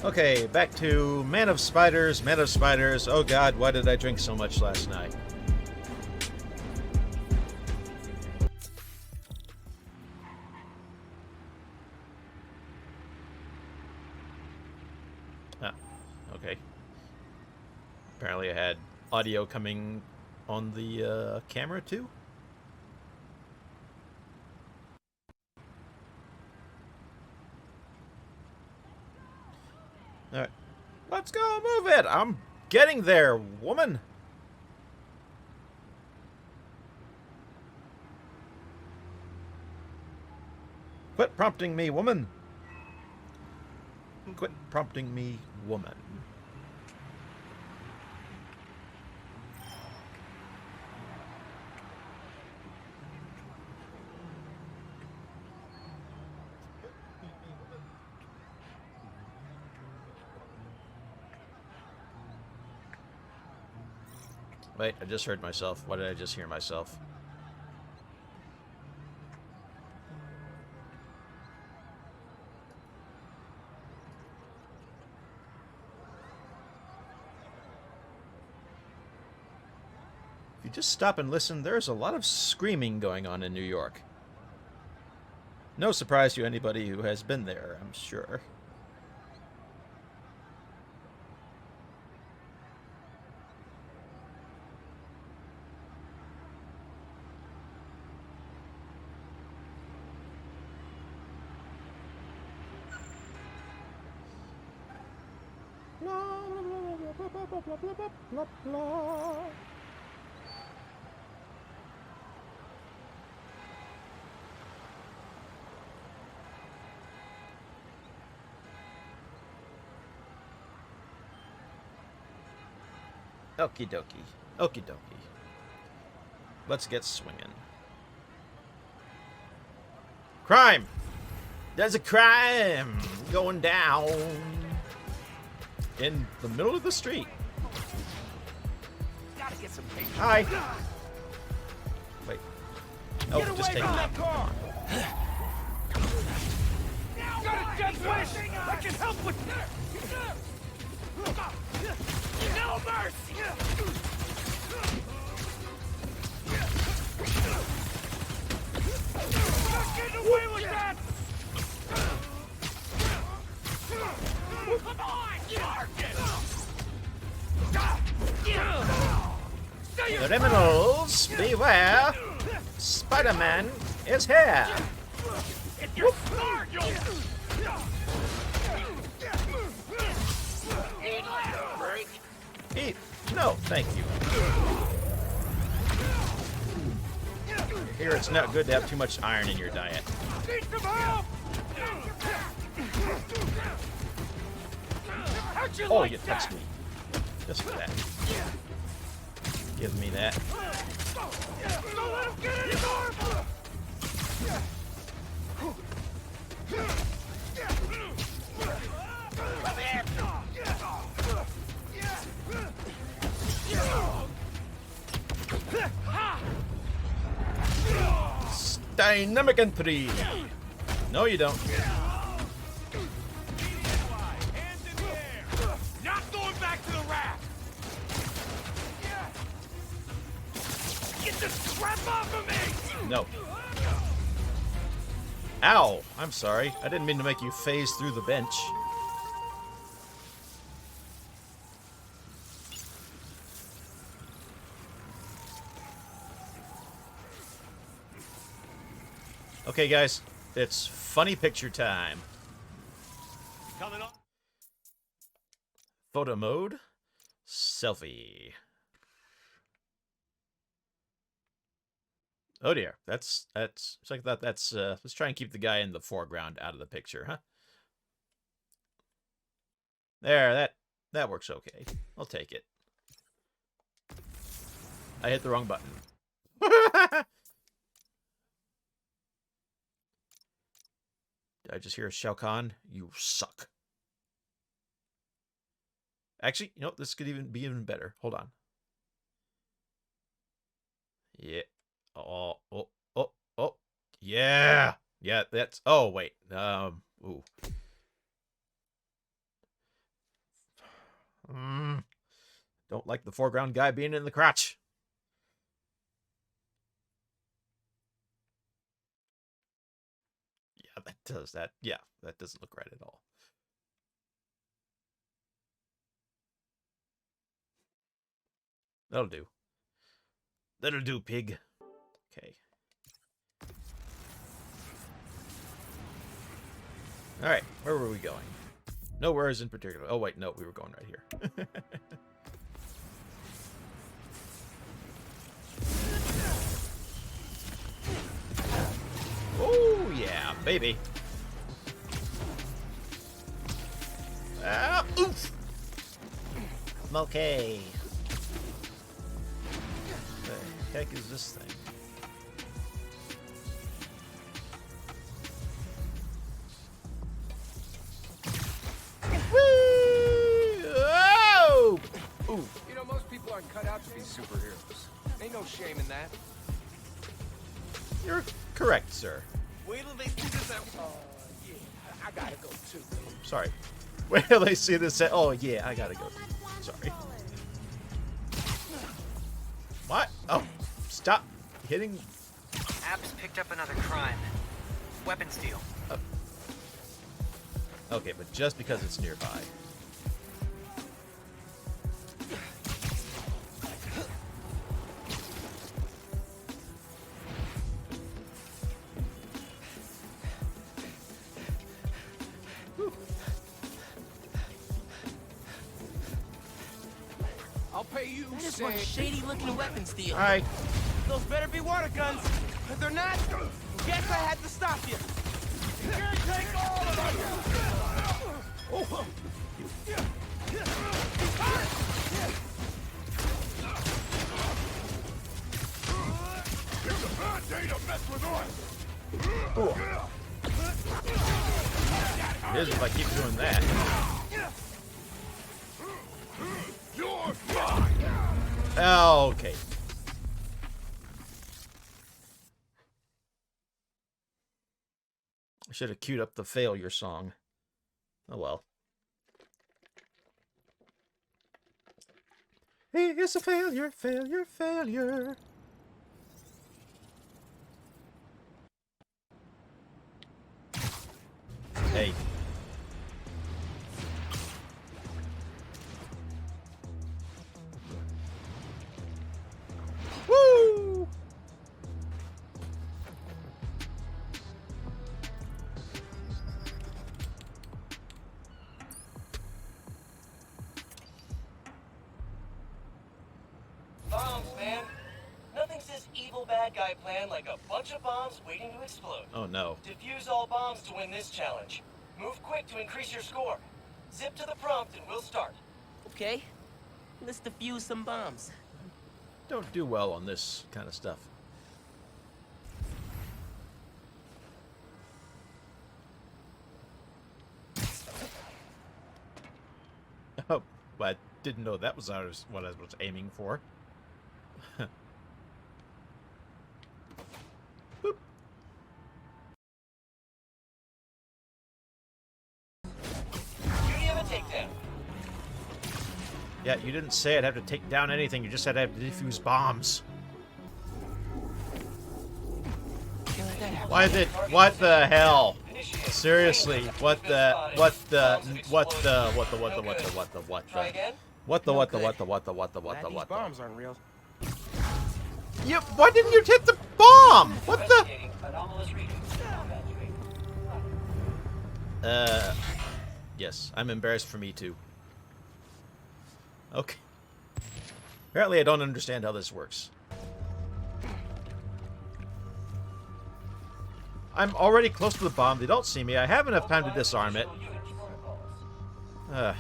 Okay, back to Man of Spiders, Man of Spiders. Oh god, why did I drink so much last night? Ah, okay. Apparently I had audio coming on the camera too. Alright. Let's go, move it! I'm getting there, woman! Quit prompting me, woman! Quit prompting me, woman. Wait, I just heard myself. Why did I just hear myself? If you just stop and listen, there's a lot of screaming going on in New York. No surprise to anybody who has been there, I'm sure. Okie dokie. Okie dokie. Let's get swinging. Crime! There's a crime going down in the middle of the street. Gotta get some patience. Hi. Wait. Oh, Get just away take from it. that car! Got a dead wish! I can help with that! No mercy! Not getting away with that! Come on, Marcus! Criminals, beware! Spider-Man is here! If you're smart, you'll... Eat last, freak! Eat. No, thank you. Here, it's not good to have too much iron in your diet. Need some help! How'd you Oh, like you that? touched me. Just for that. Give me that. Don't let him get any more! Come here! Dynamic entry! No, you don't. Not going back to the raft! Get the crap off of me! No. Ow! I'm sorry. I didn't mean to make you phase through the bench. Okay, guys. It's funny picture time. Coming up. Photo mode. Selfie. Oh dear. That's it's like that. That's let's try and keep the guy in the foreground out of the picture, huh? There, that works okay. I'll take it. I hit the wrong button. Did I just hear a Shao Kahn? You suck. Actually, you know, this could even be even better. Hold on. Yeah. Oh, oh, oh, oh. Yeah. Yeah, that's... Oh, wait. Ooh. Don't like the foreground guy being in the crotch. Yeah, that does that. Yeah, that doesn't look right at all. That'll do. That'll do, pig. Okay. Alright, where were we going? Nowhere's in particular. Oh, wait, no, we were going right here. Oh, yeah, baby. Ah, oof! I'm okay. What the heck is this thing? Whoa! Ooh. You know, most people aren't cut out to be superheroes. Ain't no shame in that. You're correct, sir. Wait till they see this out. Yeah, I gotta go too. Sorry. Wait till they see this. Oh, yeah, I gotta go. Sorry. What? Oh, stop hitting. App's picked up another crime. Weapon steal. Okay, but just because it's nearby. I'll pay you, That is say. one shady-looking weapon steal. All right. Those better be water guns. If they're not, guess I had to stop you. You can't take all of them. Oh. It's a bad day to mess with us. Oh. It is if I keep doing that. You're fine. Okay. I should have queued up the failure song. Oh well. He is a failure, failure, failure. Hey. Woo! Bombs, man. Nothing says evil bad guy plan like a bunch of bombs waiting to explode. Oh no. Defuse all bombs to win this challenge. Move quick to increase your score. Zip to the prompt and we'll start. Okay. Let's defuse some bombs. Don't do well on this kind of stuff. Oh, I didn't know that was what I was aiming for. Boop. Duty of a takedown. Yeah, you didn't say I'd have to take down anything. You just said I have to defuse bombs. What the hell? Seriously, what the Bombs aren't real. Yep, why didn't you hit the bomb? What the? Yes, I'm embarrassed for me too. Okay. Apparently I don't understand how this works. I'm already close to the bomb. They don't see me. I have enough time to disarm it. Nap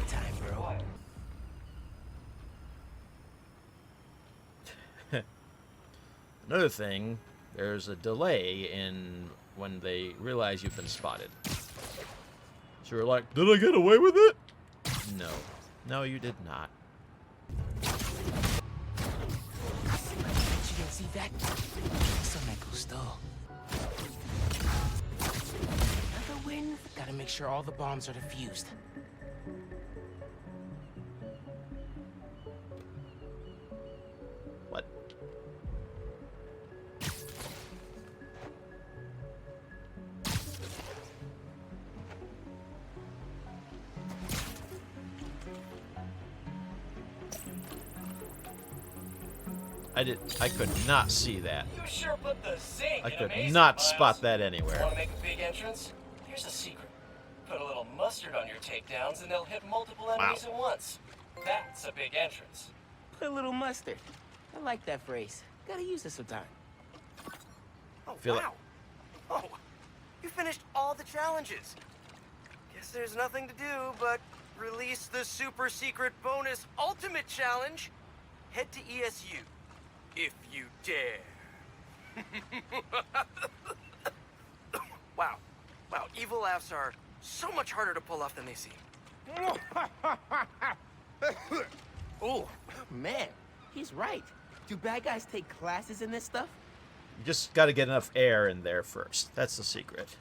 time, bro. Another thing, there's a delay in when they realize you've been spotted. So you're like, did I get away with it? No. No, you did not. You didn't see that? Eso me gustó. Another win. Gotta make sure all the bombs are defused. I could not see that. You sure put the zinc I in could amazing, not Miles. spot that anywhere. Want to make a big entrance? Here's a secret. Put a little mustard on your takedowns and they'll hit multiple enemies at once. That's a big entrance. Put a little mustard. I like that phrase. Gotta use it sometime. Oh, Feel it. wow. Oh, you finished all the challenges. Guess there's nothing to do but release the super secret bonus ultimate challenge. Head to ESU, if you dare. Wow. Wow, evil laughs are so much harder to pull off than they seem. Oh, man. He's right. Do bad guys take classes in this stuff? You just got to get enough air in there first. That's the secret.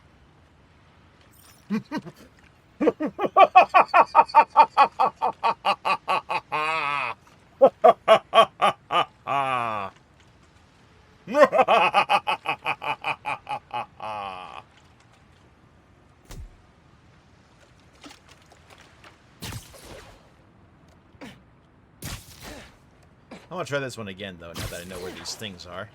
I want to try this one again, though, now that I know where these things are.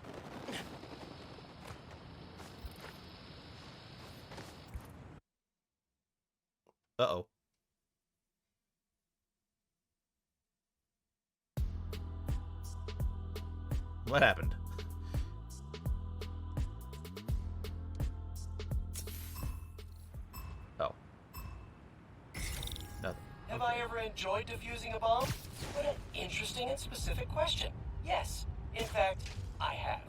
Uh-oh. What happened? Oh. Nothing. Have I ever enjoyed defusing a bomb? What an interesting and specific question. Yes, in fact, I have.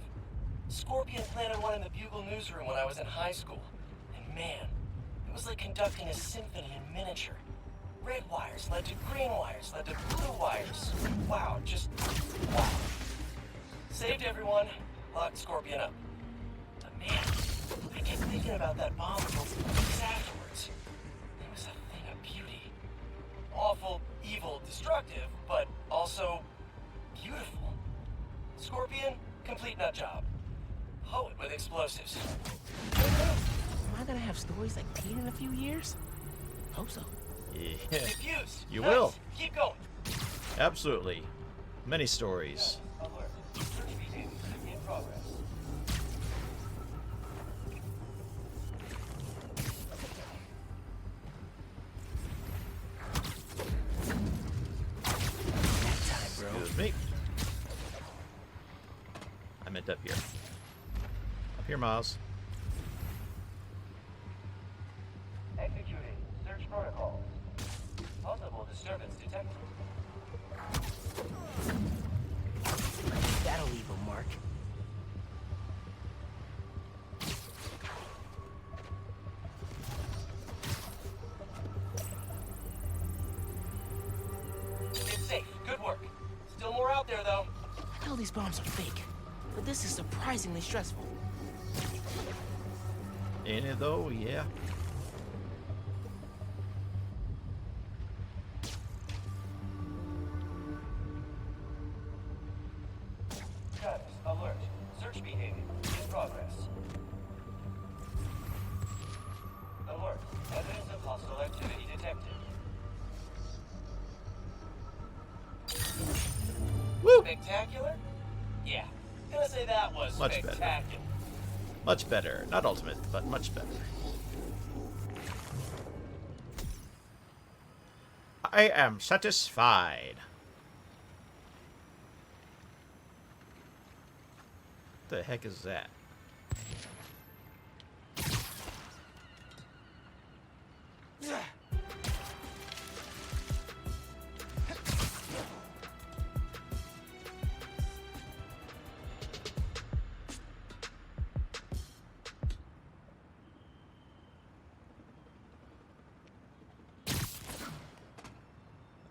Scorpion planted one in the Bugle newsroom when I was in high school. And man, it was like conducting a symphony in miniature. Red wires led to green wires, led to blue wires. Wow, just wow. Saved everyone, locked Scorpion up. But man, I kept thinking about that bomb for weeks afterwards. It was a thing of beauty. Awful, evil, destructive, but also beautiful. Scorpion, complete nut job. Poet with explosives. Am I gonna have stories like Teen in a few years? Hope so. Yeah. Defused. You Nice. will. Keep going. Absolutely. Many stories. Alert. Search begins. In progress. That time, bro. Excuse me. I meant up here. Up here, Miles. Executing search protocol. Possible disturbance detected. That'll leave a mark. It's safe. Good work. Still more out there, though. I know these bombs are fake, but this is surprisingly stressful. Ain't it though? Yeah. Status alert. Search behavior in progress. Alert. Evidence of hostile activity detected. Woo! Spectacular? Yeah. Gonna say that was Much better. spectacular. Much better. Not ultimate, but much better. I am satisfied. What the heck is that?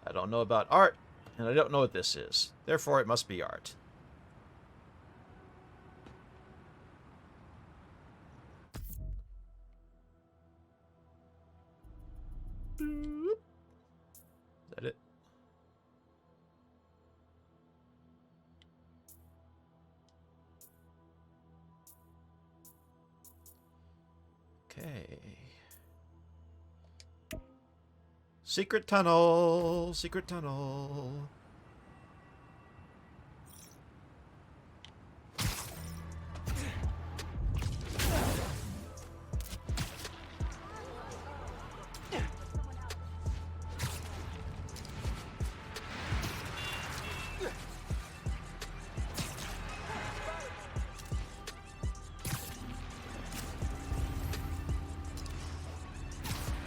I don't know about art, and I don't know what this is. Therefore, it must be art. Boop. Is that it? Okay. Secret tunnel. Secret tunnel.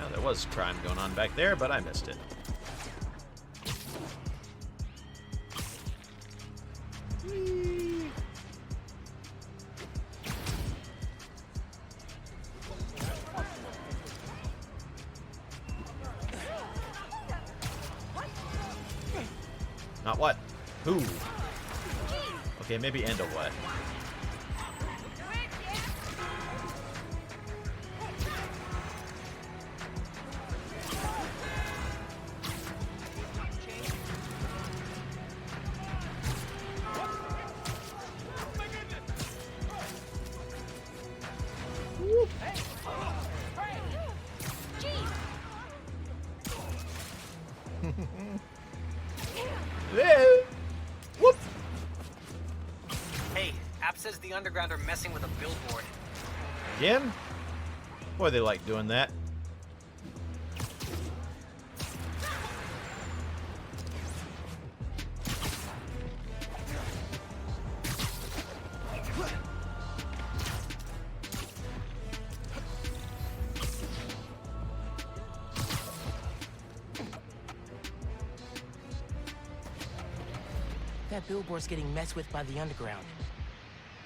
Well, there was crime going on back there, but I missed it. Whee! Not what? Who? Okay, maybe and a what? Whoop! Hey, App says the underground are messing with a billboard. Again? Boy, they like doing that. That billboard's getting messed with by the underground.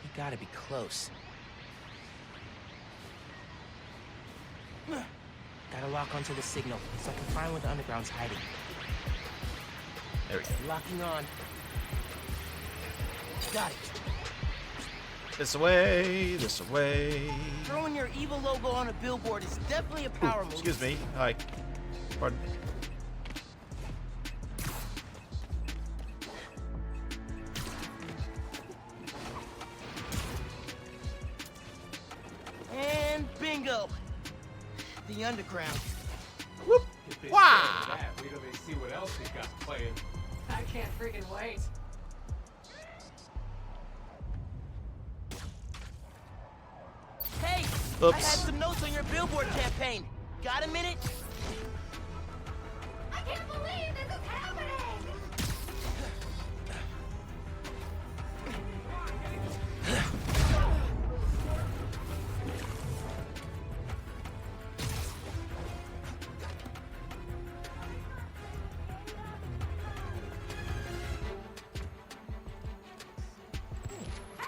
You gotta be close. Gotta lock onto the signal so I can find where the underground's hiding. There we go. Locking on. Got it. This away, this away. Throwing your evil logo on a billboard is definitely a power move. Excuse me. Hi. Pardon. And bingo! The underground. Whoop! If they Wow. sell that, wait till they see what else they got playing. I can't freaking wait. Hey! Oops. I had some notes on your billboard campaign. Got a minute? I can't believe this is happening!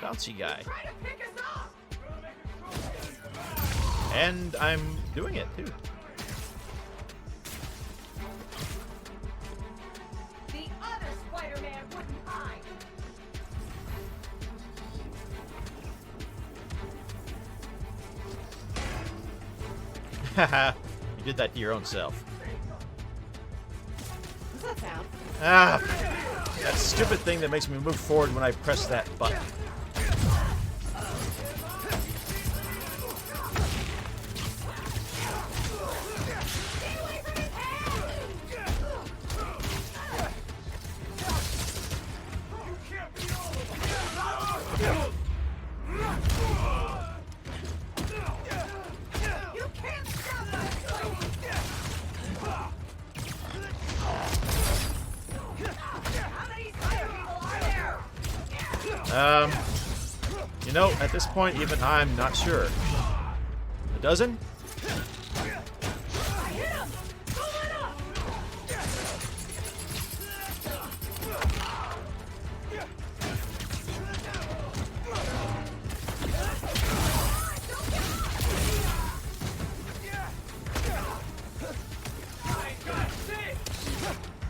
Bouncy guy. Try to pick us off! And I'm doing it too. The other Spider-Man wouldn't hide. Haha. You did that to your own self. What's that sound? Ah! That stupid thing that makes me move forward when I press that button. You can't stop us! How many Spider people are there? You know, at this point, even I'm not sure. A dozen? I hit him! Pull it up!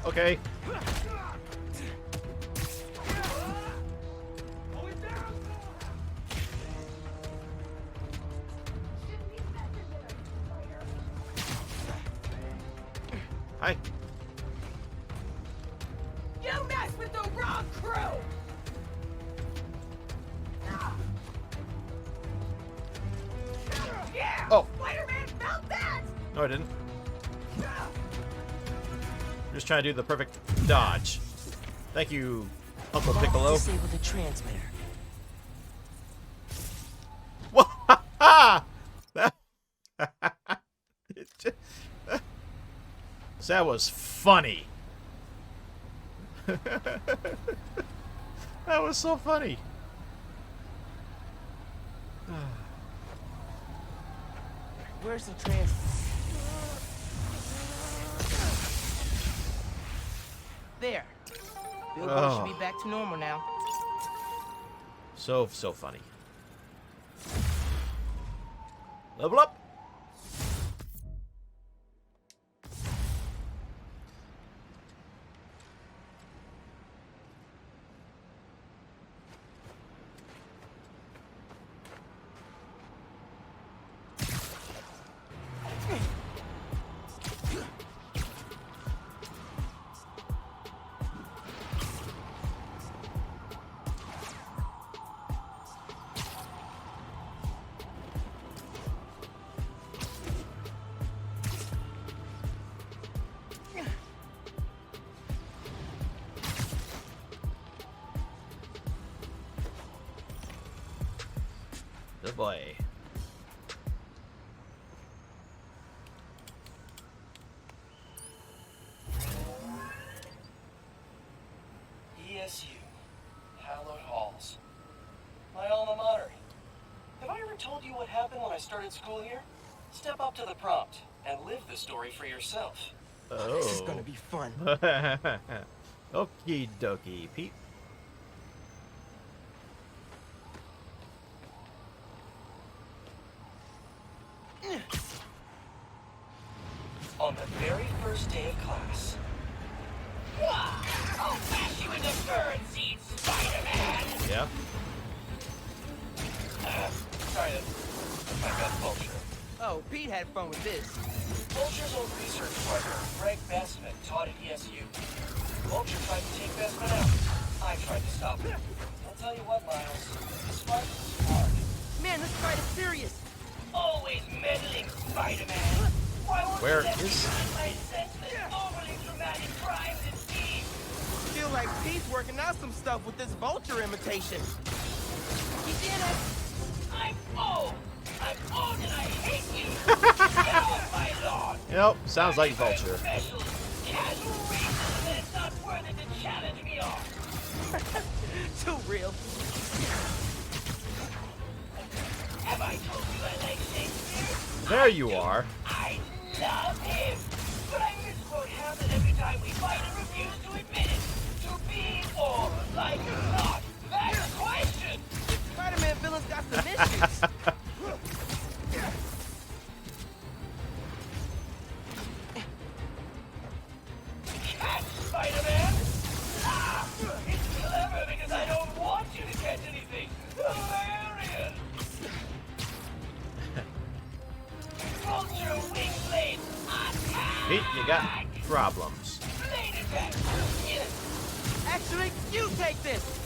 Okay. Hi. You mess with the wrong crew! Yeah! Oh. Spider-Man felt that! No, I didn't. I'm just trying to do the perfect dodge. Thank you, Uncle Piccolo. Disable the transmitter. That was funny. That was so funny. Where's the trans... there. Billboard should be back to normal now. So funny. Level up. Good boy. ESU, hallowed halls. My alma mater. Have I ever told you what happened when I started school here? Step up to the prompt and live the story for yourself. Oh. This is gonna be fun. Okie dokie, Pete. On the very first day of class. I'll bash you into bird seed, Spider-Man! Yeah. Sorry, that's my best Vulture. Oh, Pete had fun with this. Vulture's old research partner, Greg Bestman, taught at ESU. Vulture tried to take Bestman out. I tried to stop him. I'll tell you what, Miles, this fight was hard. Man, this fight is serious. Always meddling, Spider-Man. Why won't Where you let me is- run my senseless, overly dramatic crimes and deeds? Feel like Pete's working out some stuff with this Vulture imitation. He did it. I'm old and I hate you. Get off my lawn. Yep, sounds like Vulture. Special, casual reason that it's not worth it to challenge me on. Too real. Have I told you I like Shakespeare? There you are. I love him. But I misquote Hamlet every time we fight and refuse to admit it. To be or like not. That's a question. Spider-Man villains got some issues. Catch, Spider-Man! Ah, it's clever because I don't want you to catch anything. Hilarious! Vulture wing blade attack! Pete, you got problems. Blade attack! Yes! Actually, you take this.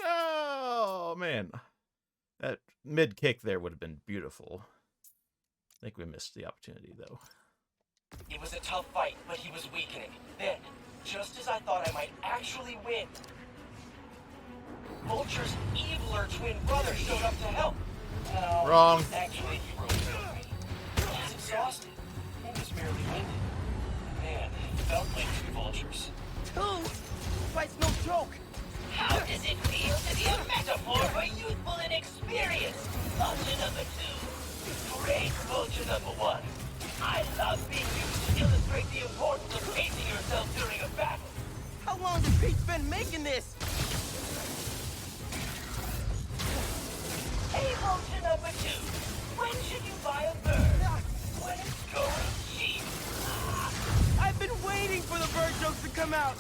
No, man. That mid kick there would have been beautiful. I think we missed the opportunity, though. It was a tough fight, but he was weakening. Then, just as I thought I might actually win, Vulture's eviler twin brother showed up to help. No, Wrong. Actually, he rode with me. He was exhausted. He was merely winded. Man, it felt like two vultures. Two? Fight's no joke. How does it feel to be a metaphor for youthful inexperience? Vulture number 2. Great Vulture number 1. I love being used to illustrate the importance of pacing yourself during a battle. How long has Pete been making this? Hey, Vulture number 2. When should you buy a bird? When it's going cheap. I've been waiting for the bird jokes to come out.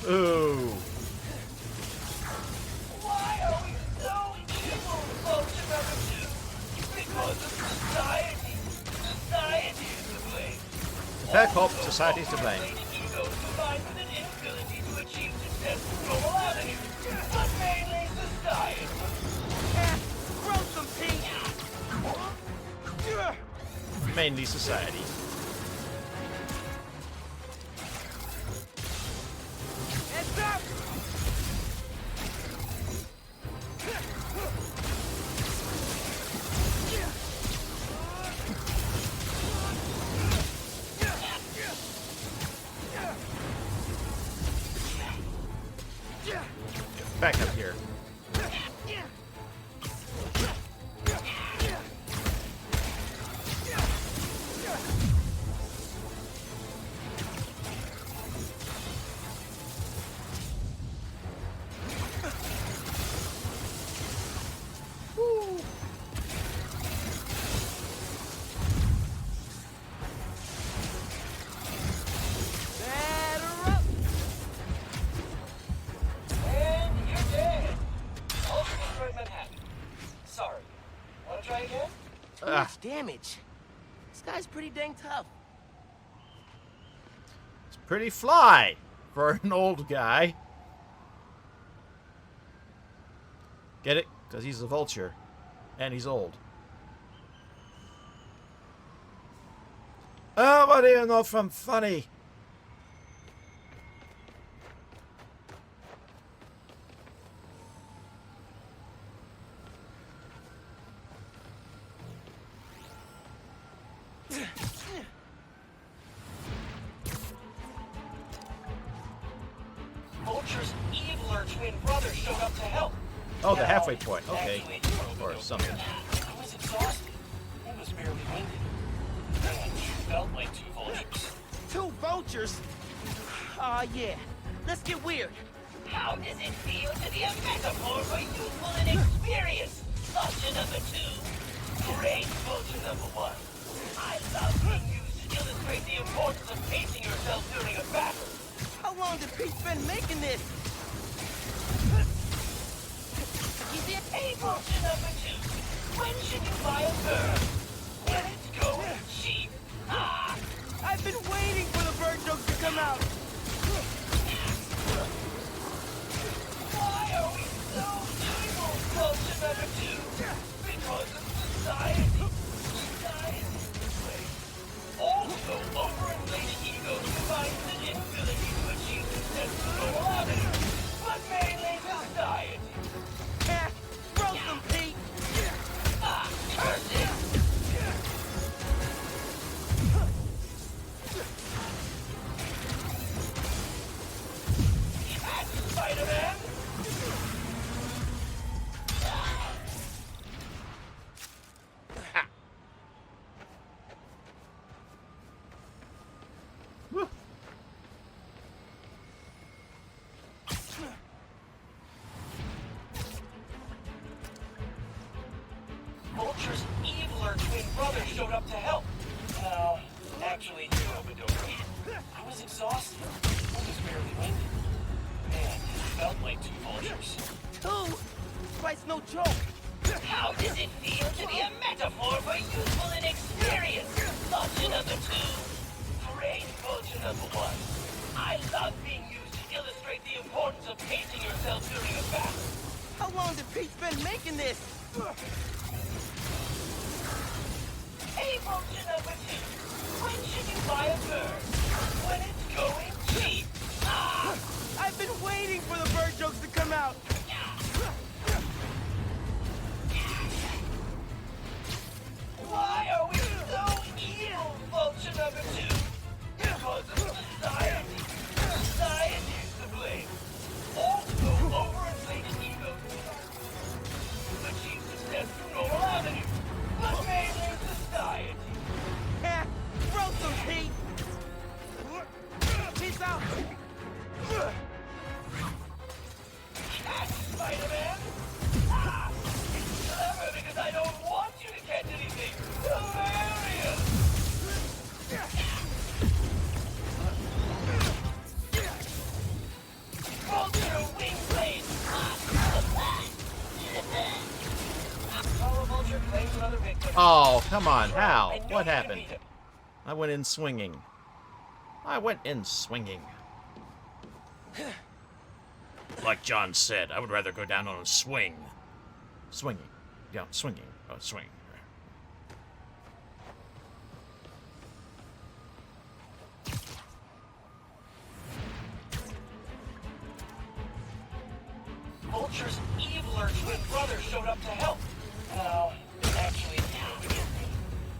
Ooh. Why are we so evil, Vulture number 2? Because of society. Society is the blame. her cult society's to blame. Ego combined with an inability to achieve success through normal avenues, but mainly society. Throw some pink. Mainly society. Heads up. Back up here. Batter up. And you're dead. Also destroyed Manhattan. Sorry. Wanna try again? Too much damage. This guy's pretty dang tough. It's pretty fly for an old guy. Get it? Because he's a vulture. And he's old. Oh, what do you know from funny? Vulture's eviler twin brother showed up to help. Oh, the Now, halfway point. Okay. actually, Or something. I was exhausted. It was barely winded. And felt like two vultures. 2 vultures? Aw, yeah. Let's get weird. How does it feel to be a metaphor for youthful inexperience? Option number 2. Great vulture number 1. I love being used to illustrate the importance of pacing yourself during a battle. How long did Pete spend making this? Hey, vulture number 2. When should you buy a bird? When it's going cheap. Ah! I've been waiting for the bird jokes to come out. Why are we so evil, vulture number 2? Because of society. Society. Also, overinflated egos combined with an inability to achieve success through normal avenues, but mainly society. Throw some Pete. Ah, curse it! Spider-Man? Vulture's eviler twin brother showed up to help. No, actually, he opened over. I was exhausted. I was barely winded. Man, it felt like 2 vultures. 2? Christ, no joke. How does it feel to be a metaphor for youthful inexperience? Vulture number 2. Great vulture number 1. I love being used to illustrate the importance of pacing yourself during a battle. How long did Pete spend making this? Hey, vulture number 2. When should you buy a bird? When it's going cheap. Ah! I've been waiting for the bird jokes to come out. Why are we so evil, vulture number 2? Because of society. Society is to blame. Also, overinflated egos. Achieve success through normal avenues, but mainly society. Throw some Pete. Peace out. Spider-Man? Ah! It's clever because I don't want you to catch anything. Hilarious! Vulture wing blade! Follow Vulture claims another victim. Oh, come on. How? I knew What you could happened? beat him. I went in swinging. I went in swinging. Like John said, I would rather go down on a swing. Swinging. Yeah, swinging. Oh, swing. Vulture's eviler twin brother showed up to help. No, actually,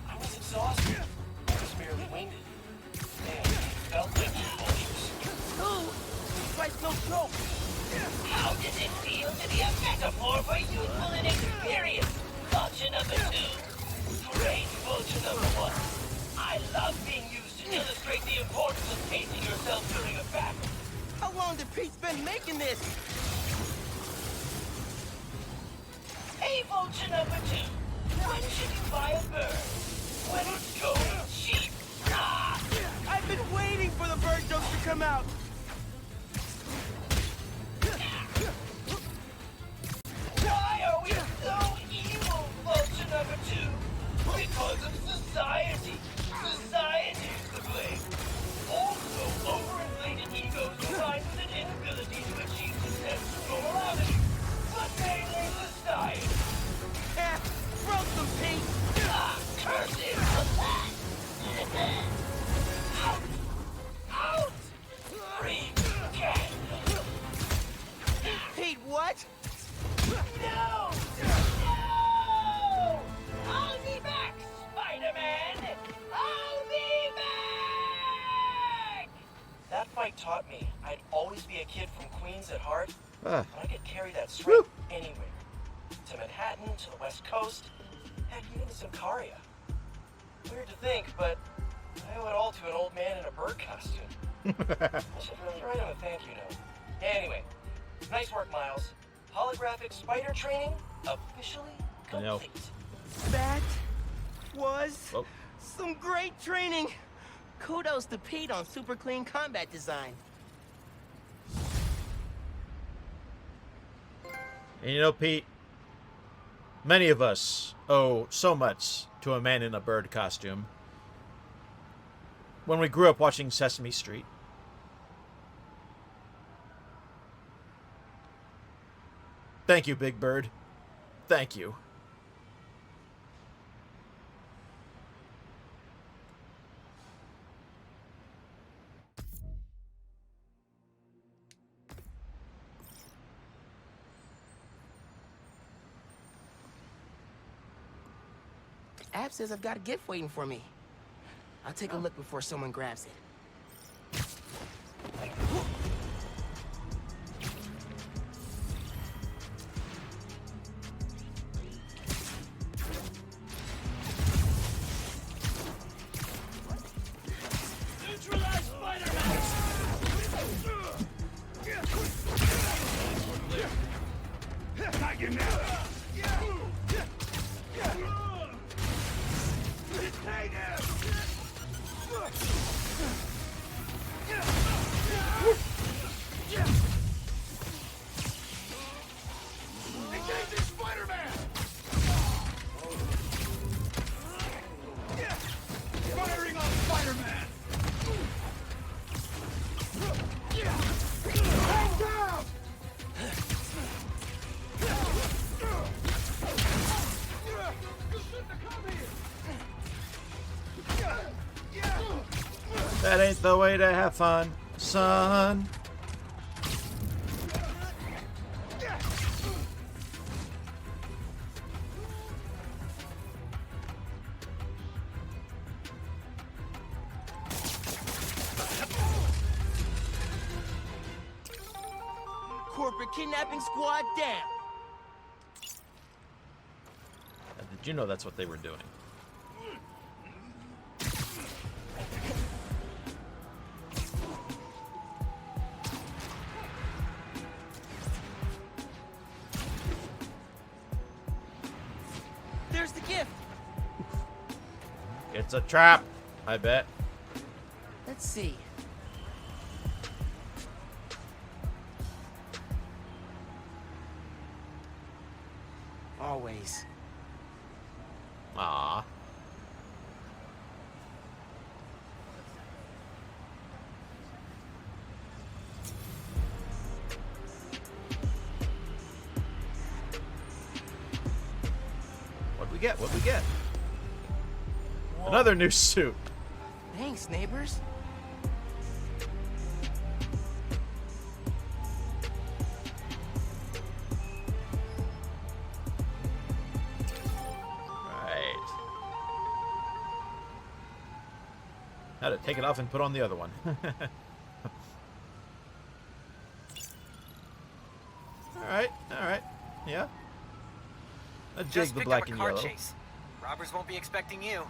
I was exhausted. I was merely winded. Man, it felt like two vultures. Ooh, this fight's no joke. How does it feel to be a metaphor for youthful inexperience? Vulture number 2. Great vulture number 1. I love being used to illustrate the importance of pacing yourself during a battle. How long did Pete spend making this? Hey, vulture number 2. When should you buy a bird? When it's going cheap. Ah! I've been waiting for the bird jokes to come out. Why are we so evil, vulture number 2? Because of society. Society is to blame. Also, overinflated egos combined with an inability to achieve the sense of normality. But mainly society. Broke them, Pete. Ah, curses! Out! Out! Free candle! Pete, what? No! No! I'll be back, Spider-Man! I'll be back! That fight taught me I'd always be a kid from Queens at heart, Ah. but I could carry that strength anywhere. To Manhattan, to the West Coast, heck, even to Sicaria. Weird to think, but I owe it all to an old man in a bird costume. I should really write him a thank you note. Anyway, nice work, Miles. Holographic spider training officially complete. That was Oh. some great training. Kudos to Pete on super clean combat design. And you know, Pete, many of us owe so much to a man in a bird costume. When we grew up watching Sesame Street. Thank you, Big Bird. Thank you. Ab says I've got a gift waiting for me. I'll take a look before someone grabs it. Neutralize Spider-Man! Not you now. Engaging Spider-Man! Firing on Spider-Man! Hang down! You shouldn't have come here! That ain't the way to have fun, son. Corporate kidnapping squad down. Did you know that's what they were doing? There's the gift. It's a trap, I bet. Let's see. Always. Ah. get? What'd we get? Another new suit. Thanks, neighbors. Right. Had to take it off and put on the other one. Alright. Yeah. I dig Just the picked black up a and car yellow. chase. Robbers won't be expecting you.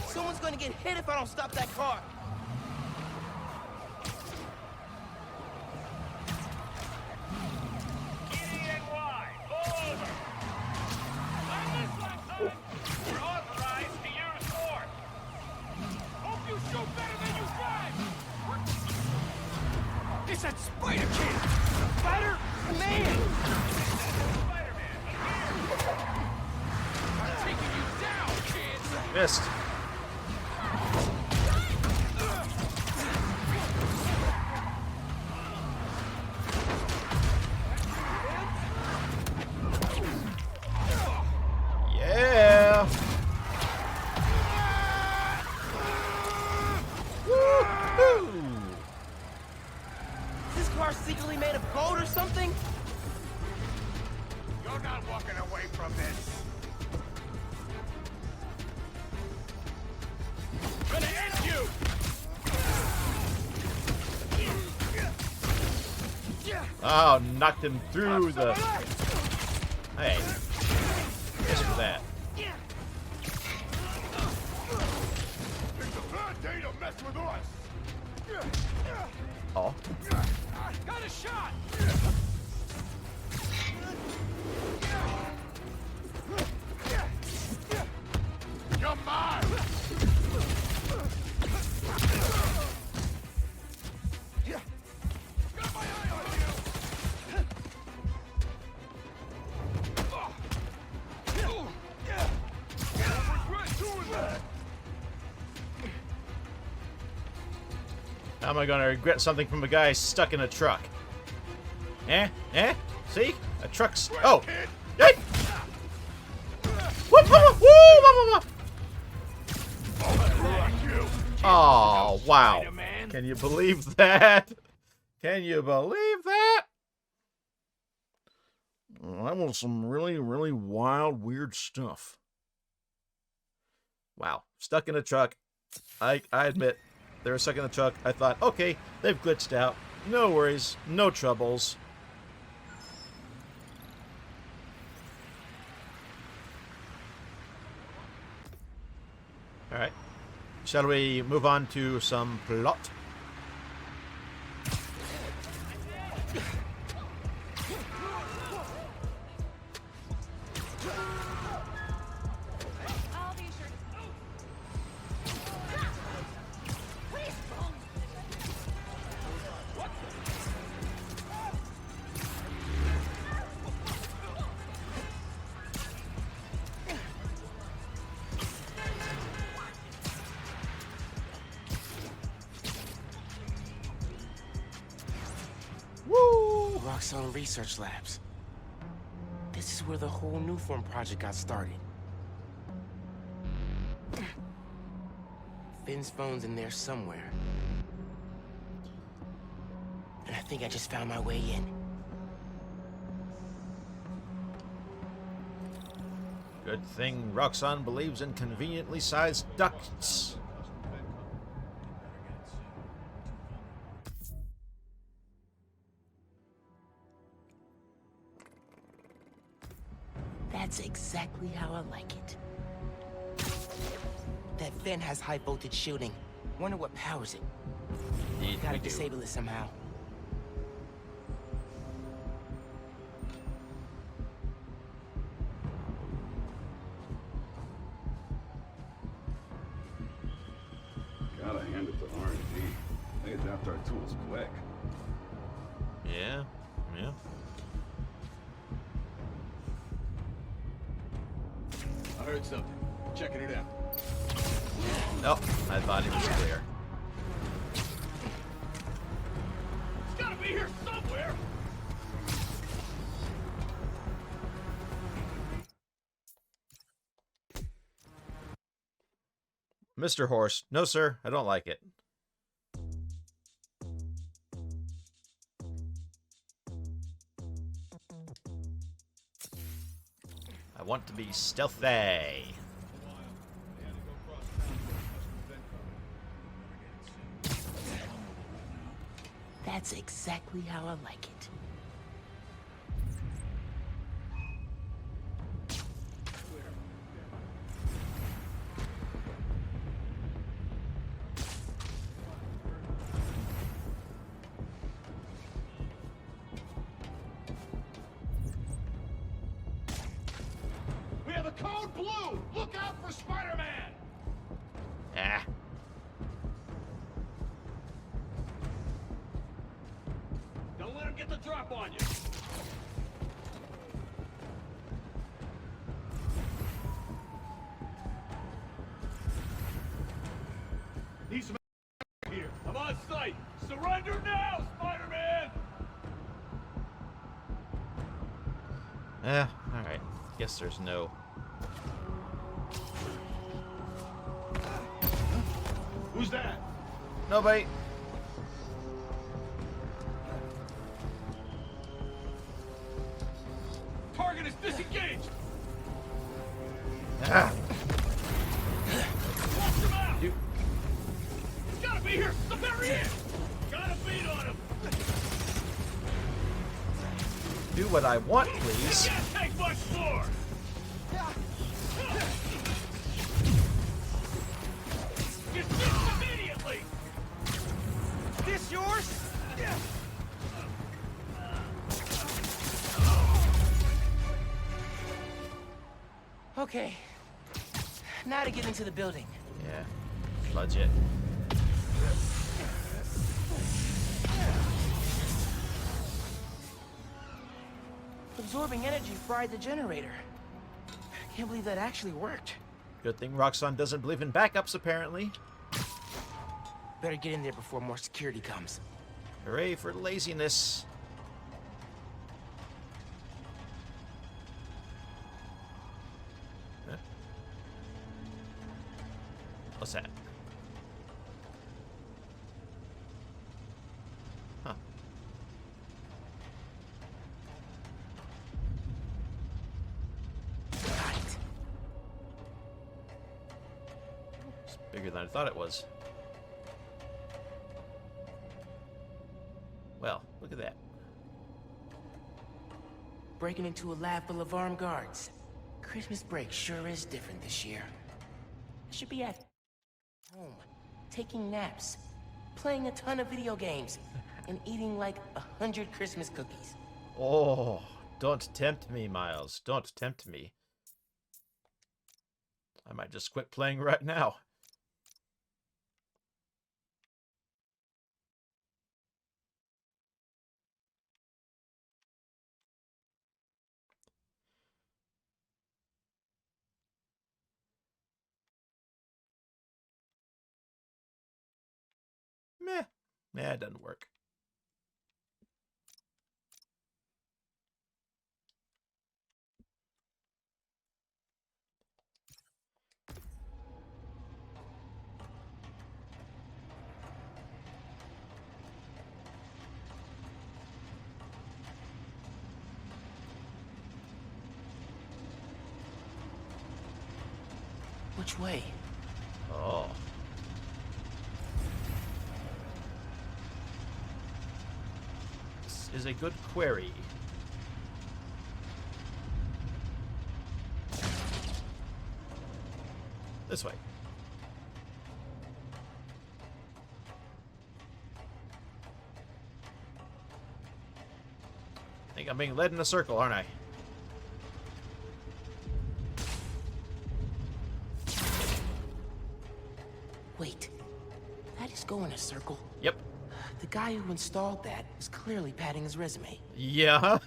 Someone's gonna get hit if I don't stop that car. It's that Spider Kid! Spider Man! I'm taking you down, kids! Missed. Yeah. Woo-hoo. Is this car secretly made of gold or something? You're not walking away from this! Gonna end you! Oh, knocked him through the... Hey. Just for that. It's a bad day to mess with us! Oh. Got a shot! You're mine! Got my eye on you! How am I going to regret something from a guy stuck in a truck? Eh? See? A truck's... Oh! Hey! Whoop, whoop, whoop, whoop, whoop. Oh, wow. Can you believe that? Can you believe that? Well, that was some really, really wild, weird stuff. Wow. Stuck in a truck. I admit, they were stuck in the truck. I thought, okay, they've glitched out. No worries. No troubles. Alright. Shall we move on to some plot? Roxxon research labs. This is where the whole new form project got started. Phin's phone's in there somewhere. And I think I just found my way in. Good thing Roxxon believes in conveniently sized ducts. That's exactly how I like it. That Phin has high voltage shielding. Wonder what powers it. Indeed, Gotta we do. disable it somehow. Gotta hand it to R&D. They adapt our tools quick. Yeah. I heard something. Checking it out. Nope, I thought it was clear. be here somewhere. Mr. Horse. No, sir. I don't like it. I want to be stealthy. That's exactly how I like it. We have a code blue. Look out for Spider-Man. Ah. Don't let him get the drop on you. Need some here. I'm on site. Surrender now, Spider-Man. Alright. Guess there's no... Who's that? Nobody. Target is disengaged. Ah. Watch him out. You... He's gotta be here. There he is. Got a beat on him. Do what I want, You please. can't take much more. Dismiss immediately. This yours? Okay. Now to get into the building. Yeah. Fudge it. Absorbing energy fried the generator. Can't believe that actually worked. Good thing Roxxon doesn't believe in backups, apparently. Better get in there before more security comes. Hooray for laziness. Huh? What's that? Huh. Got it. It's bigger than I thought it was. Well, look at that. Breaking into a lab full of armed guards. Christmas break sure is different this year. I should be at home, taking naps, playing a ton of video games, and eating like 100 Christmas cookies. Oh, don't tempt me, Miles. Don't tempt me. I might just quit playing right now. Meh. Nah, it doesn't work. Which way? Oh. This is a good query. This way. I think I'm being led in a circle, aren't I? Wait. That is going a circle. Yep. The guy who installed that is clearly padding his resume. Yeah.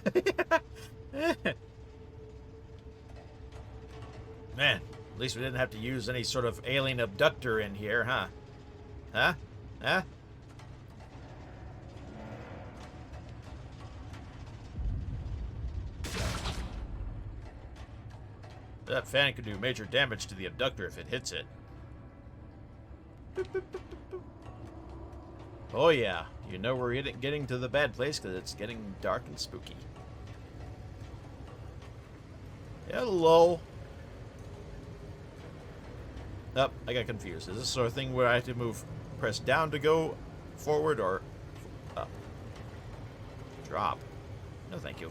Man, at least we didn't have to use any sort of alien abductor in here, huh? Huh? Huh? That fan can do major damage to the abductor if it hits it. Oh yeah, you know we're getting to the bad place because it's getting dark and spooky. Hello. Oh, I got confused. Is this sort of thing where I have to press down to go forward or up? Drop. No, thank you.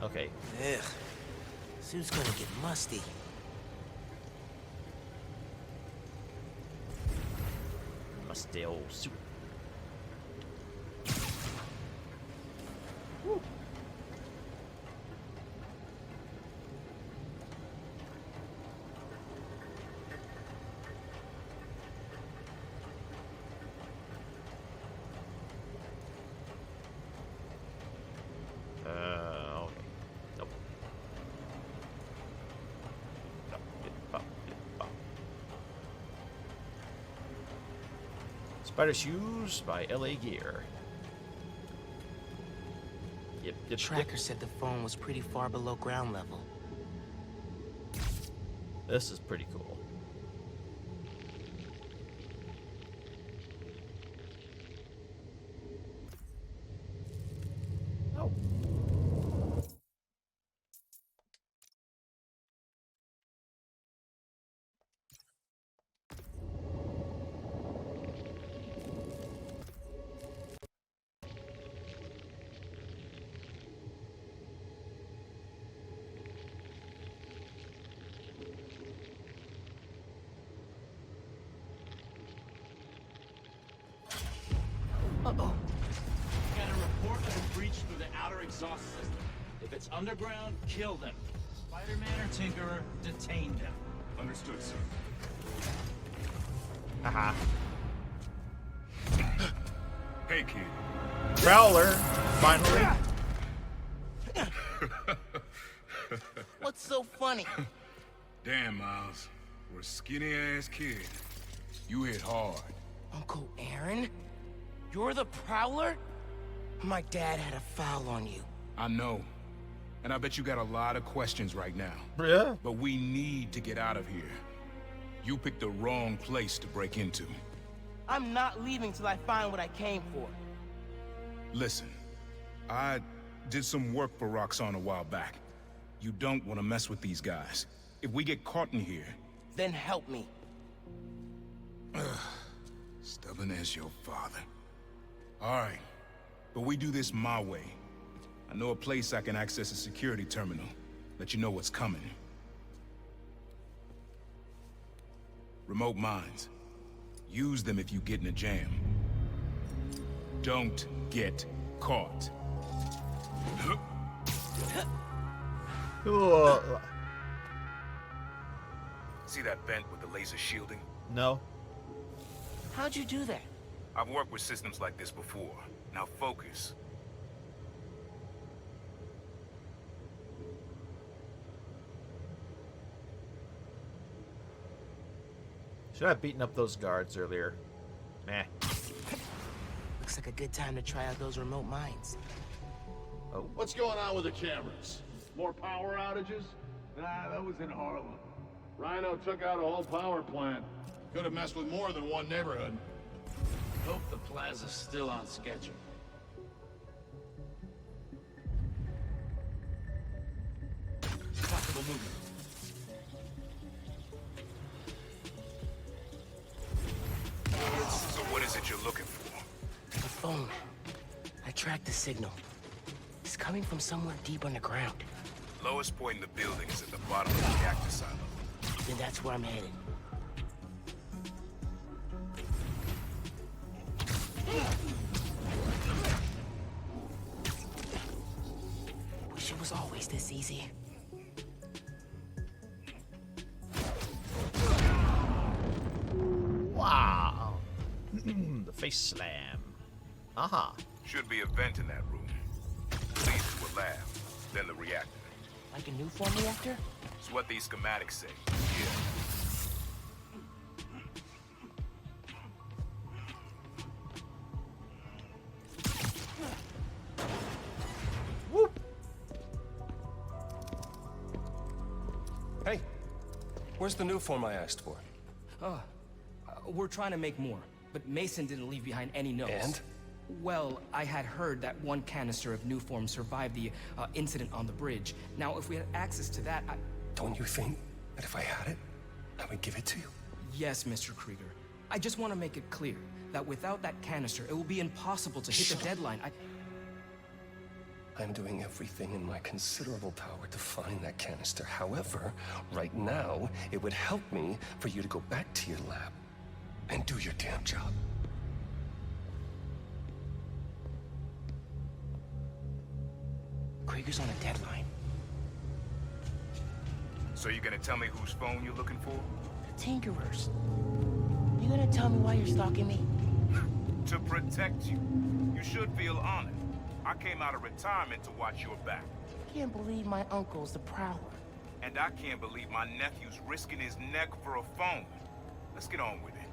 Okay. Ugh. Suit's gonna get musty. Musty old suit. Okay. Nope. Spider Shoes by LA Gear. Yep. Tracker said the phone was pretty far below ground level. This is pretty cool. Oh. Uh-oh. Got a report of a breach through the outer exhaust system. If it's underground, kill them. Spider-Man or Tinkerer, detain them. Understood, sir. Haha. Hey, kid. Prowler, finally. What's so funny? Damn, Miles. We're a skinny-ass kid. You hit hard. Uncle Aaron? You're the Prowler? My dad had a foul on you. I know. And I bet you got a lot of questions right now. Yeah. But we need to get out of here. You picked the wrong place to break into. I'm not leaving till I find what I came for. Listen, I did some work for Roxxon a while back. You don't want to mess with these guys. If we get caught in here... Then help me. Stubborn as your father. All right, but we do this my way. I know a place I can access a security terminal. Let you know what's coming. Remote mines. Use them if you get in a jam. Don't get caught. Cool. See that vent with the laser shielding? No. How'd you do that? I've worked with systems like this before. Now focus. Should I have beaten up those guards earlier? Nah. Looks like a good time to try out those remote mines. Oh. What's going on with the cameras? More power outages? Nah, that was in Harlem. Rhino took out a whole power plant. Could have messed with more than one neighborhood. Hope the plaza's still on schedule. Possible movement. So what is it you're looking for? The phone. I tracked the signal. It's coming from somewhere deep underground. Lowest point in the building is at the bottom of the reactor silo. Then that's where I'm headed. Wish it was always this easy. Wow. The face slam. Aha. Should be a vent in that room. Leads to a lab, then the reactor. Like a new form reactor? It's what these schematics say. Yeah. Where's the new form I asked for? We're trying to make more, but Mason didn't leave behind any notes. And? Well, I had heard that one canister of new form survived the incident on the bridge. Now, if we had access to that, Don't you think that if I had it, I would give it to you? Yes, Mr. Krieger. I just want to make it clear that without that canister, it will be impossible to hit the deadline. I'm doing everything in my considerable power to find that canister. However, right now, it would help me for you to go back to your lab and do your damn job. Krieger's on a deadline. So you gonna tell me whose phone you're looking for? Tinkerers. You gonna tell me why you're stalking me? To protect you. You should feel honored. I came out of retirement to watch your back. Can't believe my uncle's the prowler. And I can't believe my nephew's risking his neck for a phone. Let's get on with it.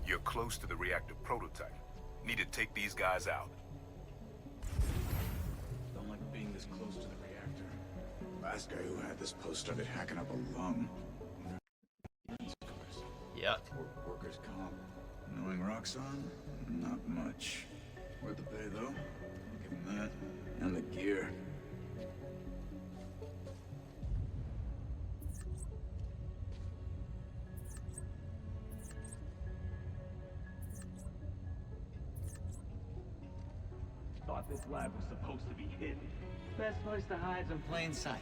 You're close to the reactor prototype. Need to take these guys out. Don't like being this close to the reactor. Last guy who had this post started hacking up a lung. Yuck. Workers' comp. Knowing Roxxon? Not much. Worth the pay, though. I'll give him that. And the gear. Thought this lab was supposed to be hidden. Best place to hide's in plain sight.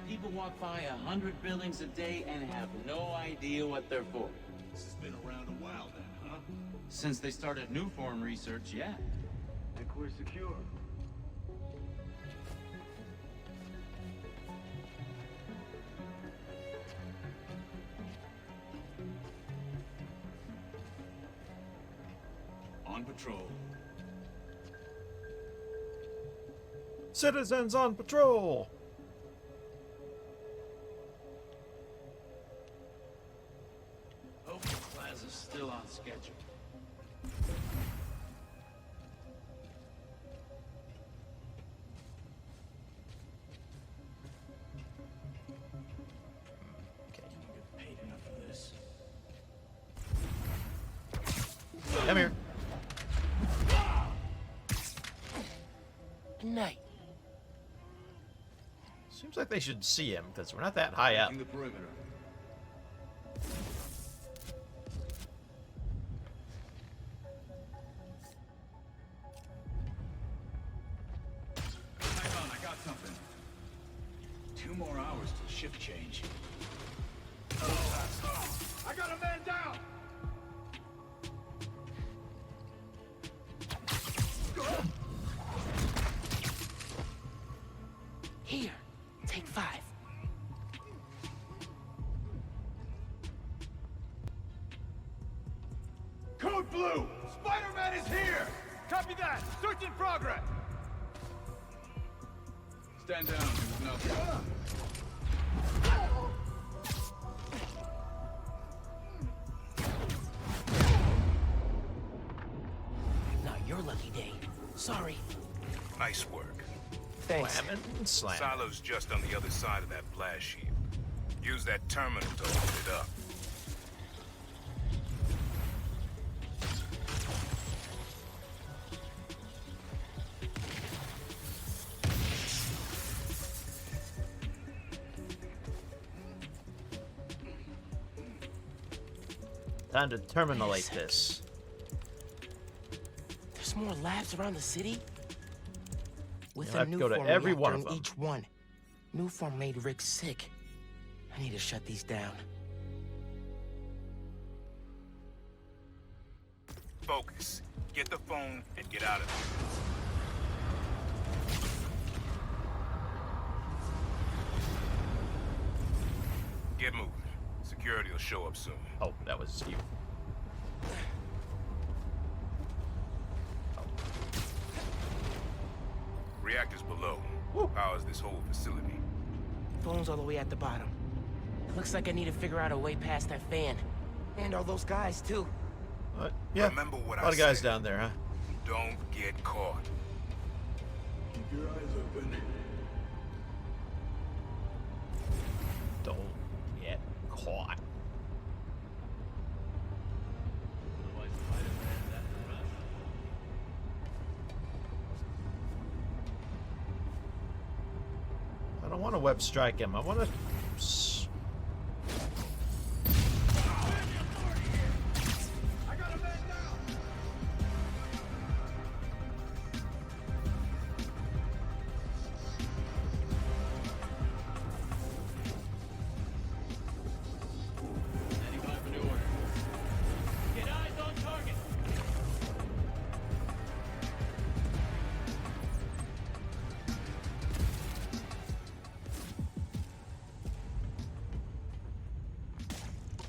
People walk by 100 buildings a day and have no idea what they're for. This has been around a while then, huh? Since they started new form research, yeah. Think we're secure. On patrol. Citizens on patrol! Hope the plaza's still on schedule. Get paid enough for this. Come here. Good night. Seems like they should see him, because we're not that high up. The perimeter. Hang on, I got something. 2 more hours till shift change. I got a man down! Here, take 5. Code Blue! Spider-Man is here! Copy that! Search in progress! Stand down. Nothing. Not your lucky day. Sorry. Nice work. Thanks. Slam and slam. Silo's just on the other side of that blast shield. Use that terminal to open it up. Time to terminate this. There's more labs around the city? With You'll a have to new go to form every reactor one of in them. each one. New form made Rick sick. I need to shut these down. Focus. Get the phone and get out of there. Get moving. Security will show up soon. Oh, that was you. Reactors below. Powers this whole facility. Phone's all the way at the bottom. Looks like I need to figure out a way past that fan. And all those guys, too. Yeah, Remember what a lot I of guys said. down there, huh? Don't get caught. Keep your eyes open. don't want to web strike him. I want to...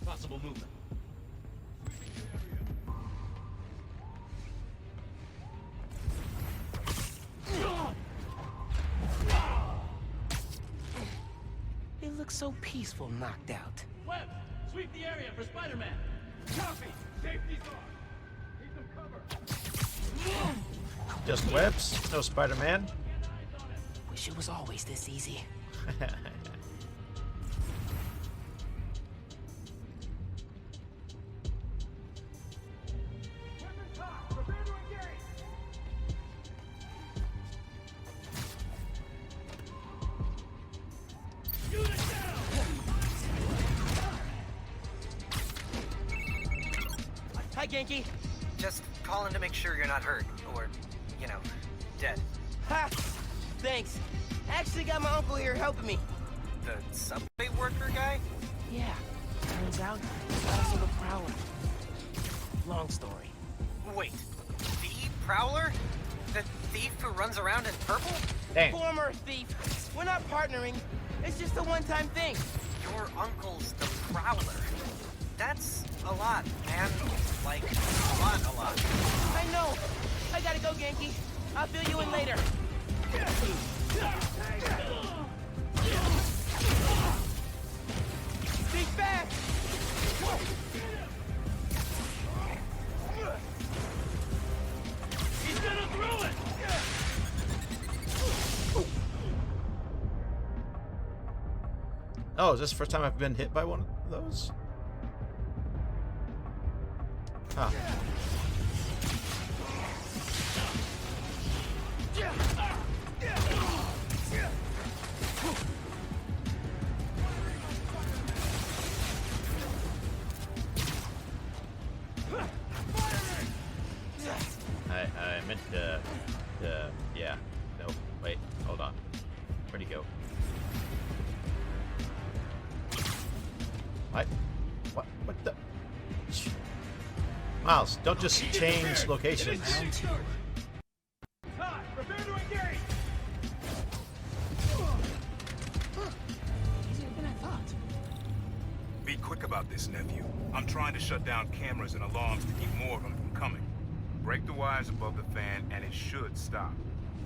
Possible movement. They look so peaceful knocked out. Webb, sweep the area for Spider-Man. Copy. Safety's on. Need some cover. Just webs? No Spider-Man? Wish it was always this easy. Hi, Genki. Just calling to make sure you're not hurt, or, you know, dead. Ha! Thanks. Actually got my uncle here helping me. The subway worker guy? Yeah, turns out he's also the Prowler. Long story. Wait, the Prowler? The thief who runs around in purple? Dang. Former thief. We're not partnering. It's just a one-time thing. Your uncle's the Prowler. That's a lot, man. Like, a lot. I know. I gotta go, Genki. I'll fill you in later. Be fast! He's gonna throw it! Oh, is this the first time I've been hit by one of those? Huh. I meant yeah. No, wait, hold on. Where'd he go? What the? Miles, don't just change locations. Todd, prepare to engage! Easier than I thought. Be quick about this, nephew. I'm trying to shut down cameras and alarms to keep more of them from coming. Break the wires above the fan, and it should stop.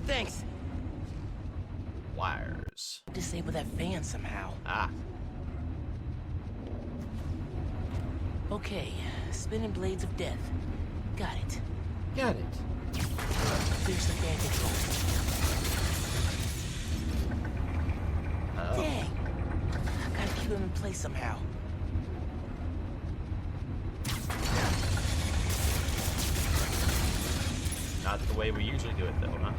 Thanks. Wires. Disable that fan somehow. Ah. Okay, spinning blades of death. Got it. Got it. There's the fan control. Oh. Dang. Gotta keep him in place somehow. Not the way we usually do it, though, huh?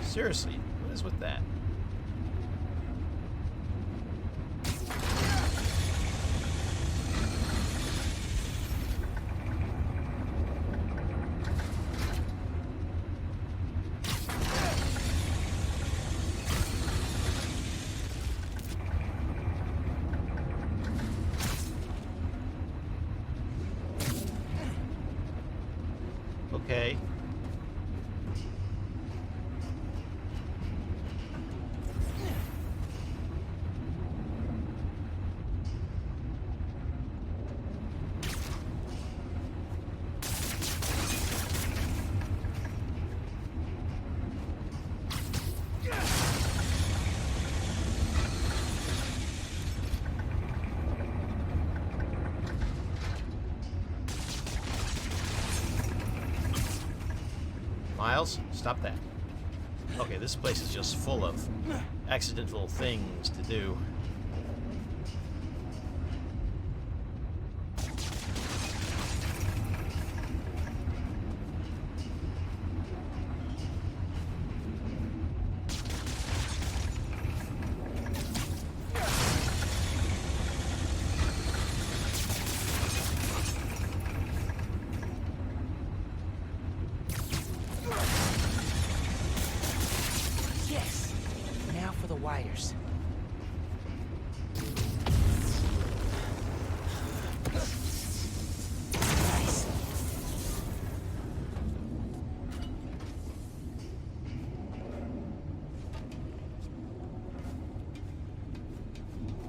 Seriously, what is with that? Okay. Miles, stop that. Okay, this place is just full of accidental things to do. wires. Nice.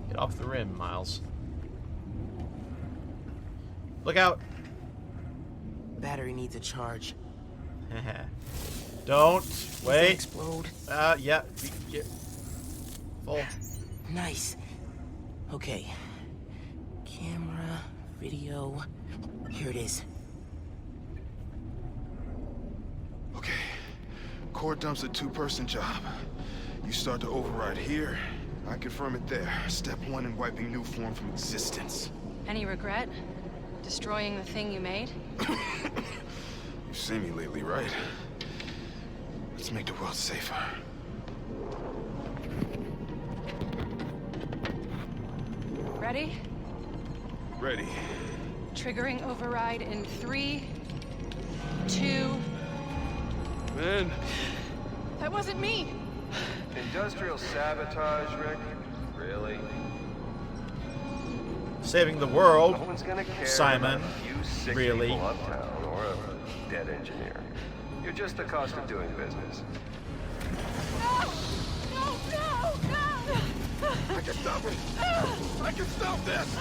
Get off the rim, Miles. Look out! Battery needs a charge. Don't Does it wait. explode? Yeah. Full. Nice. Okay. Camera, video. Here it is. Okay. Core dump's a two-person job. You start to override here. I confirm it there. Step 1 in wiping new form from existence. Any regret? Destroying the thing you made? You've seen me lately, right? Let's make the world safer. Ready? Ready. Triggering override in 3, 2... Man. That wasn't me! Industrial sabotage, Rick? Really? Saving the world, No one's gonna care Simon. about a few sick Really? people uptown or a dead engineer. You're just the cost of doing business. No! No, no, no! I can stop it! I can stop this!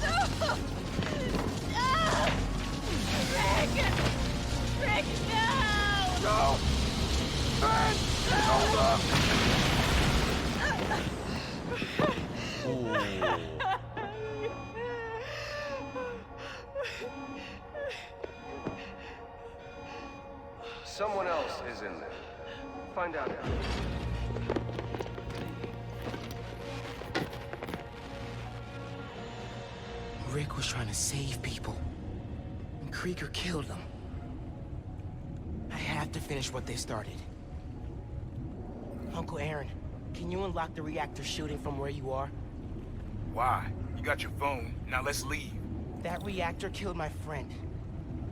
No! No! Rick! Rick, no! No! Man! Hold up! Someone else is in there. Find out how. Rick was trying to save people. And Krieger killed them. I have to finish what they started. Uncle Aaron, can you unlock the reactor shooting from where you are? Why? You got your phone. Now let's leave. That reactor killed my friend.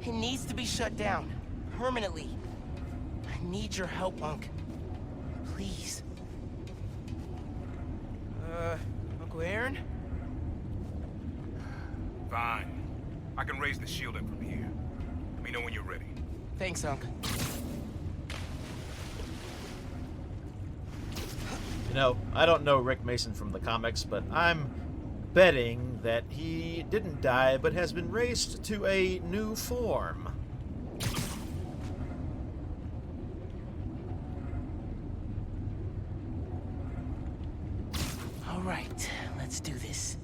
It needs to be shut down. Permanently. I need your help, Unc. Please. Uncle Aaron? Fine. I can raise the shielding from here. Let me know when you're ready. Thanks, Unc. You know, I don't know Rick Mason from the comics, but I'm betting that he didn't die, but has been raised to a new form. All right, let's do this.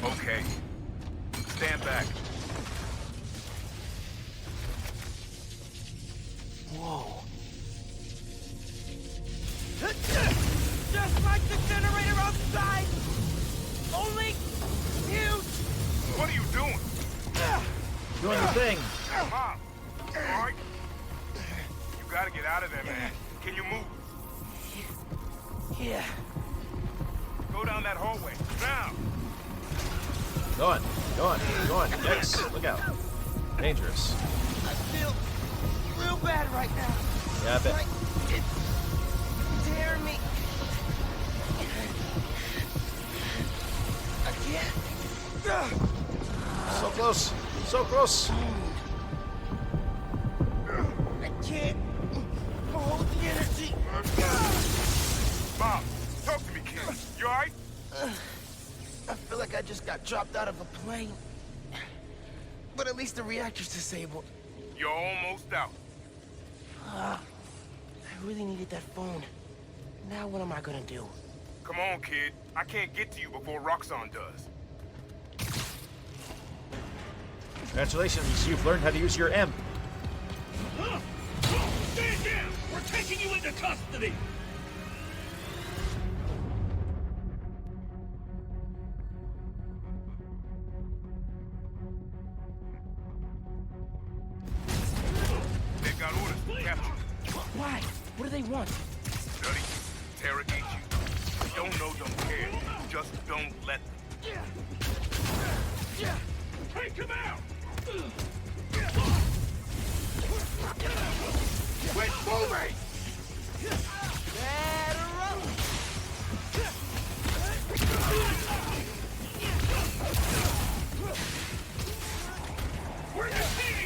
Okay. Stand back. Whoa. Just like the generator outside! Only huge! What are you doing? Doing the thing. Mom, all right? You gotta get out of there, man. Can you move? Yeah. Go down that hallway. Now! Going. Yes, look out. Dangerous. I feel real bad right now. Yeah, I bet. Like it's tearing me. I can't. So close. So close. I can't hold the energy. Mom, talk to me, kid. You all right? I feel like I just got dropped out of a plane. But at least the reactor's disabled. You're almost out. I really needed that phone. Now what am I gonna do? Come on, kid. I can't get to you before Roxxon does. Congratulations, you've learned how to use your M. Stand down! We're taking you into custody! They've got orders to capture you. Why? What do they want? Study, interrogate you. Don't know, don't care. Just don't let them. Take him out! Quit moving! Yeah.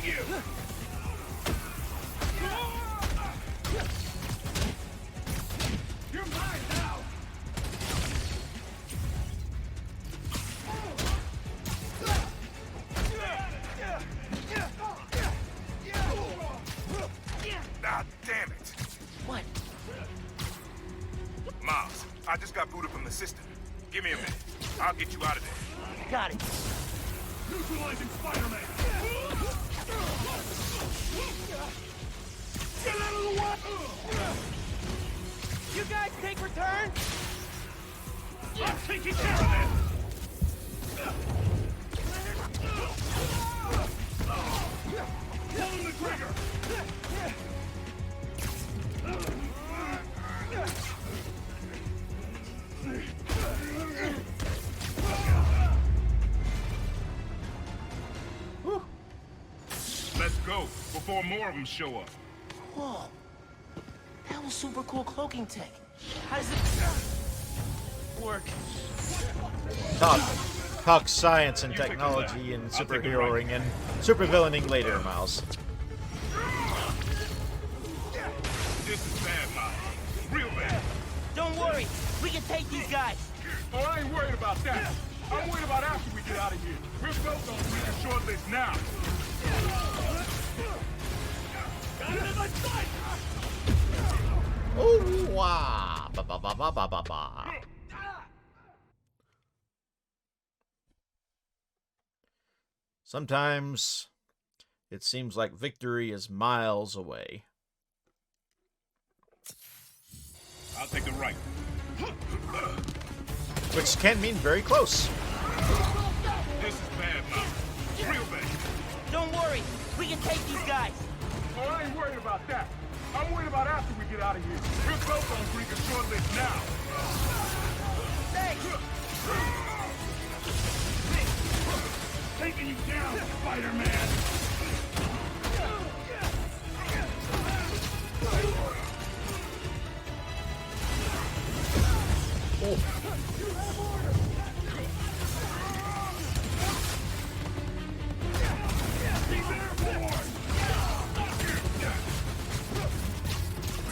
you! You're mine now! Ah, damn it! What? Miles, I just got booted from the system. Give me a minute. I'll get you out of there. Got it. Neutralizing Spider-Man! Get out of the way! You guys take return? I'm taking care of this! Pull the trigger! Let's go, before more of them show up. Whoa. That was super cool cloaking tech. How does it work? Talk science and technology and superheroing and supervillaining later, Miles. This is bad, Miles. Real bad. Don't worry, we can take these guys. Oh, I ain't worried about that. I'm worried about after we get out of here. We're both on a short list now. Got it in my sight! Oh, wow. Ba ba ba ba ba ba ba. Sometimes it seems like victory is miles away. I'll take the right. Which can mean very close. This is bad, Miles. Real bad. Don't worry, we can take these guys. Oh, I ain't worried about that. I'm worried about after we get out of here. We're both on a short list now. Thanks. Taking you down, Spider-Man! Oh.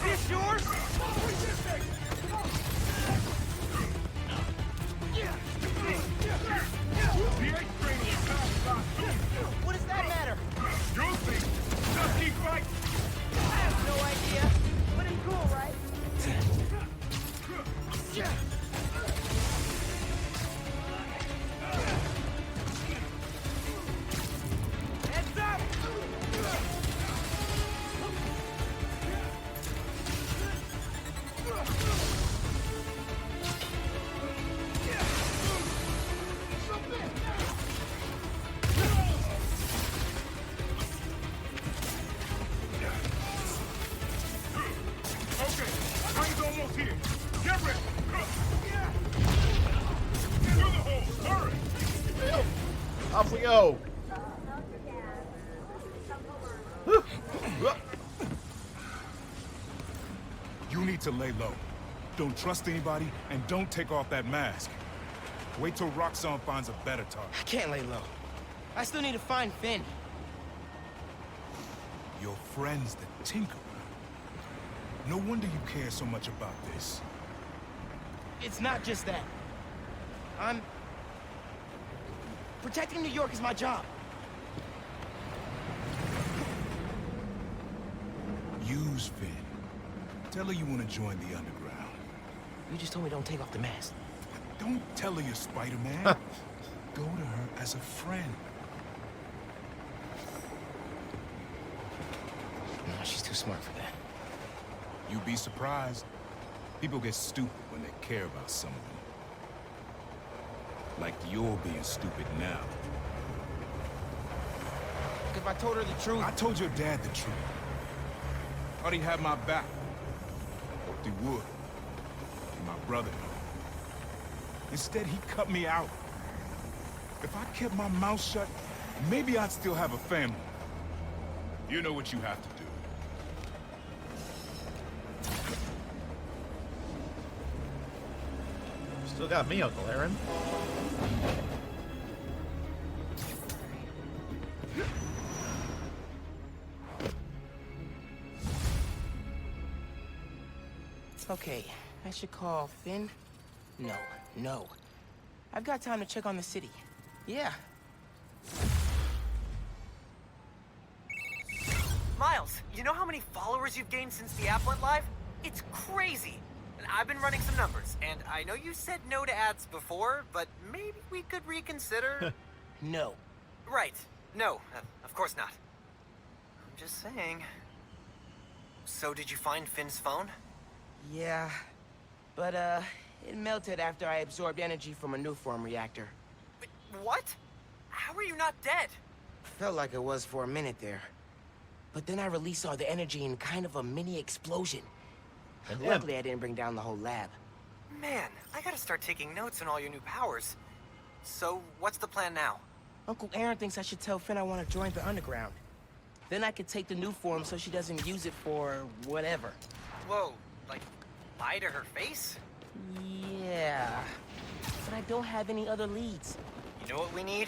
This yours? What does that matter? You'll see. Just keep fighting. I have no idea, but it's cool, right? Heads up! Okay, train's almost here. Get ready. Through the hole. Hurry. Off we go. You need to lay low. Don't trust anybody, and don't take off that mask. Wait till Roxxon finds a better target. I can't lay low. I still need to find Phin. Your friend's the Tinkerer. No wonder you care so much about this. It's not just that. Protecting New York is my job. Use Phin. Tell her you want to join the underground. You just told me don't take off the mask. Don't tell her you're Spider-Man. Go to her as a friend. No, she's too smart for that. You'd be surprised. People get stupid when they care about someone. Like you're being stupid now. If I told her the truth... I told your dad the truth. Thought he had my back. Hoped he would. And my brother. Instead, he cut me out. If I kept my mouth shut, maybe I'd still have a family. You know what you have to do. Still got me, Uncle Aaron. Okay, I should call Phin. No. I've got time to check on the city. Yeah. Miles, you know how many followers you've gained since the app went live? It's crazy. And I've been running some numbers, and I know you said no to ads before, but maybe we could reconsider. No. Right. No, of course not. I'm just saying. So did you find Finn's phone? Yeah, but it melted after I absorbed energy from a new form reactor. Wait, what? How are you not dead? Felt like it was for a minute there. But then I released all the energy in kind of a mini explosion. And luckily I didn't bring down the whole lab. Man, I gotta start taking notes on all your new powers. So, what's the plan now? Uncle Aaron thinks I should tell Phin I want to join the underground. Then I could take the new form so she doesn't use it for whatever. Whoa, like, lie to her face? Yeah, but I don't have any other leads. You know what we need?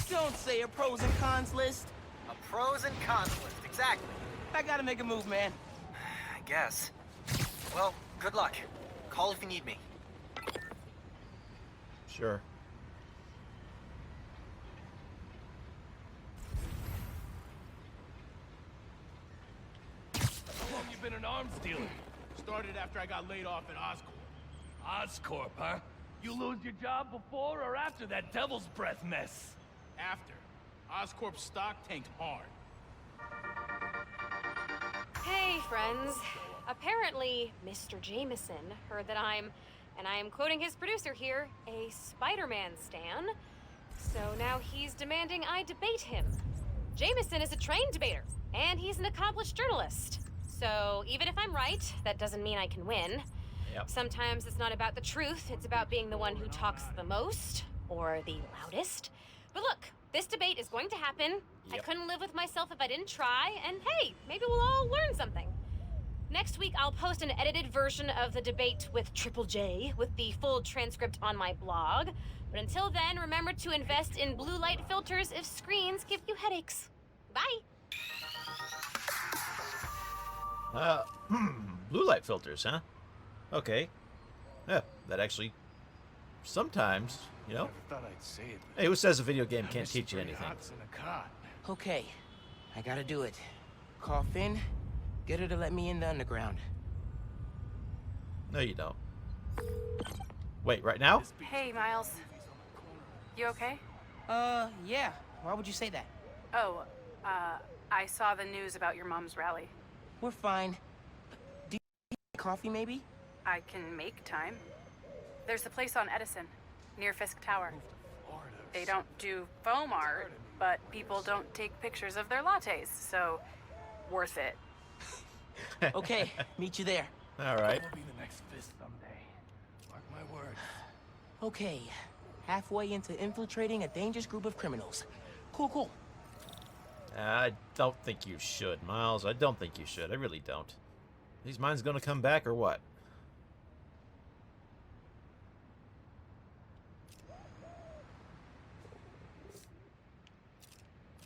Don't say a pros and cons list. A pros and cons list, exactly. I gotta make a move, man. I guess. Well, good luck. Call if you need me. Sure. How long you been an arms dealer? Started after I got laid off at Oscorp. Oscorp, huh? You lose your job before or after that Devil's Breath mess? After. Oscorp's stock tanked hard. Hey, friends. Apparently, Mr. Jameson heard that I'm, and I am quoting his producer here, a Spider-Man stan. So now he's demanding I debate him. Jameson is a trained debater, and he's an accomplished journalist. So even if I'm right, that doesn't mean I can win. Yep. Sometimes it's not about the truth, it's about being the one who talks the most, or the loudest. But look, this debate is going to happen. I couldn't live with myself if I didn't try, and hey, maybe we'll all learn something. Next week, I'll post an edited version of the debate with Triple J, with the full transcript on my blog. But until then, remember to invest in blue light filters if screens give you headaches. Bye! Blue light filters, huh? Okay. Yeah, that actually... Sometimes, you know? Never thought I'd say it. Hey, who says a video game can't teach you anything? Okay, I gotta do it. Call Phin, get her to let me in the underground. No, you don't. Wait, right now? Hey, Miles. You okay? Yeah. Why would you say that? Oh, I saw the news about your mom's rally. We're fine. Do you need coffee, maybe? I can make time. There's a place on Edison, near Fisk Tower. They don't do foam art, but people don't take pictures of their lattes, so worth it. Okay, meet you there. All right. I'll be the next Fist someday. Mark my words. Okay, halfway into infiltrating a dangerous group of criminals. Cool. I don't think you should, Miles. I don't think you should. I really don't. These mines gonna come back or what?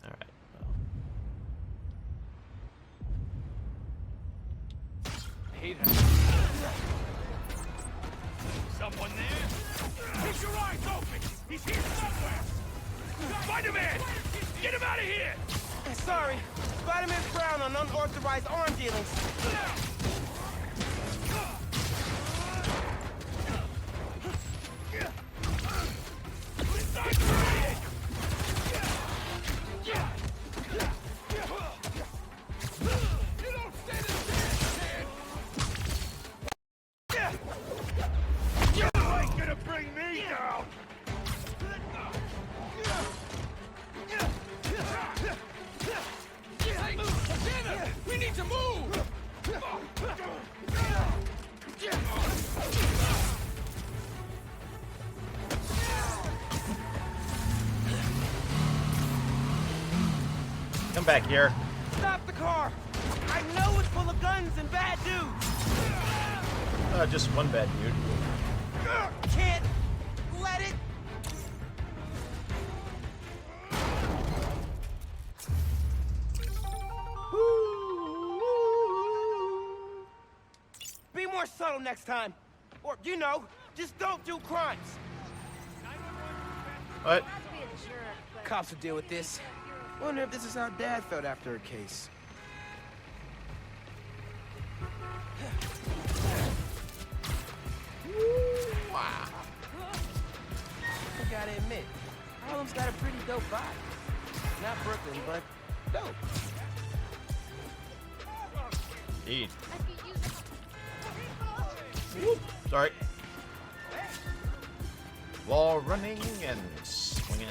All right. Well. Hate it. Someone there? Keep your eyes open! He's here somewhere! Spider-Man! Get him out of here! Sorry, Spider-Man's frown on unauthorized arm dealings. Come back here. Stop the car! I know it's full of guns and bad dudes! Just one bad dude. Can't let it... Be more more subtle next time. Or, you know, just don't do crimes. What? Cops will deal with this. Wonder if this is how Dad felt after a case. Wow. I gotta admit, Harlem's got a pretty dope vibe. Not Brooklyn, but dope. Indeed. Whoop. Sorry. Wall running and swinging.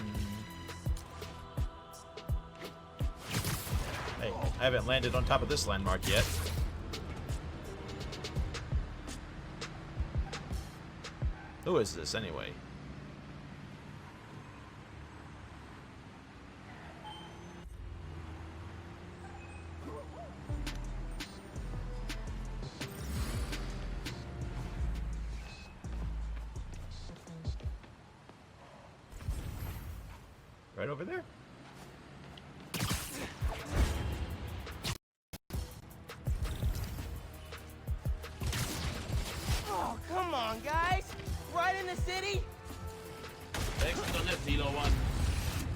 Hey, I haven't landed on top of this landmark yet. Who is this anyway? Right over there? Oh, come on, guys! Right in the city? Thanks for the lift, Hilo 1.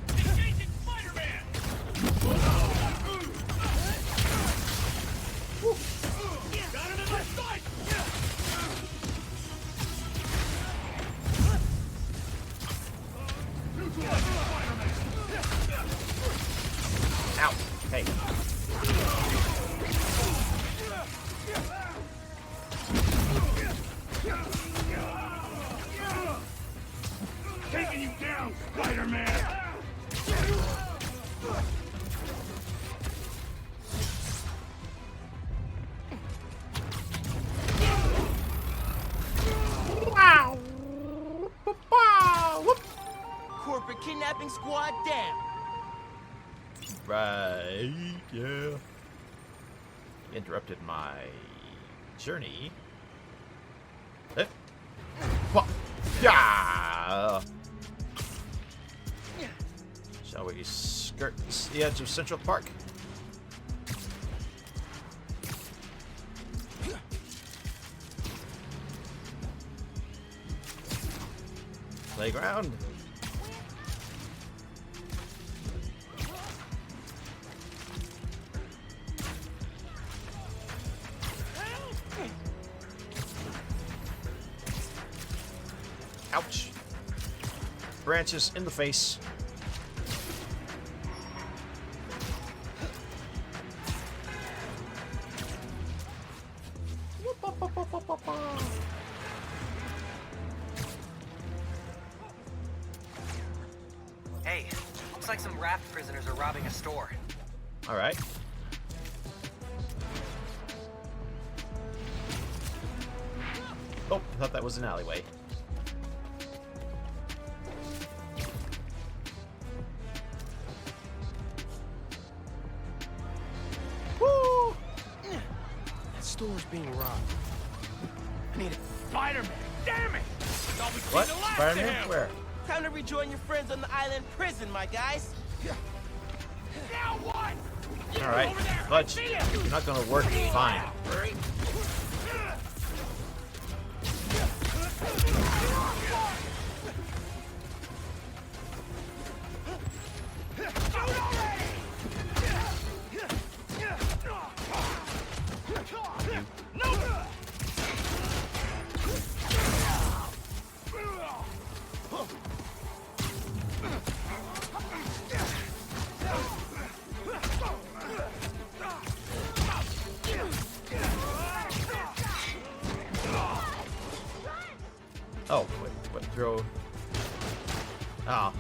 Engaging Spider-Man! Got him in my sight! Ow! Hey. Taking you down, Spider-Man! Wow! Whoop. Corporate kidnapping squad down. Right, yeah. Interrupted my journey. Eh. Wha- Yeah. Shall we skirt the edge of Central Park? Playground. Ouch. Branches in the face. Hey, looks like some raft prisoners are robbing a store. All right. Oh, I thought that was an alleyway. Woo! That store's being robbed. I need it. Spider-Man! Damn it! Thought we What? cleaned the last Spider-Man? of him. Where? Time to rejoin your friends on the island prison, my guys. Now what? All right, Fudge. You're not gonna work fine. Oh, wait, what throw? Ah.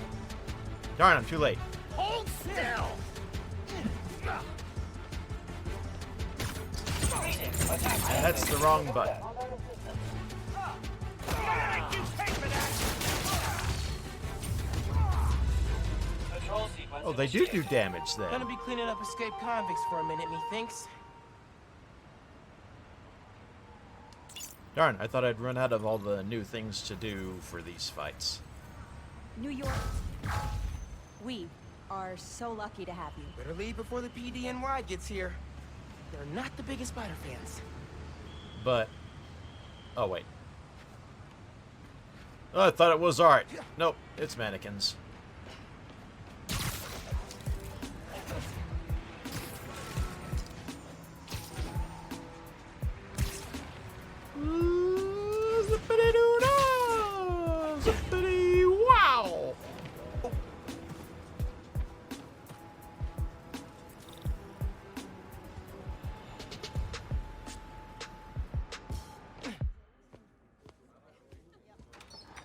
Darn, I'm too late. Hold still! That's the wrong button. Oh, they do damage then. Gonna be cleaning up escaped convicts for a minute, methinks. Darn, I thought I'd run out of all the new things to do for these fights. New York, we are so lucky to have you. Better leave before the PDNY gets here. They're not the biggest Spider fans. But Oh, wait. Oh, I thought it was art. Nope, it's mannequins. Wow!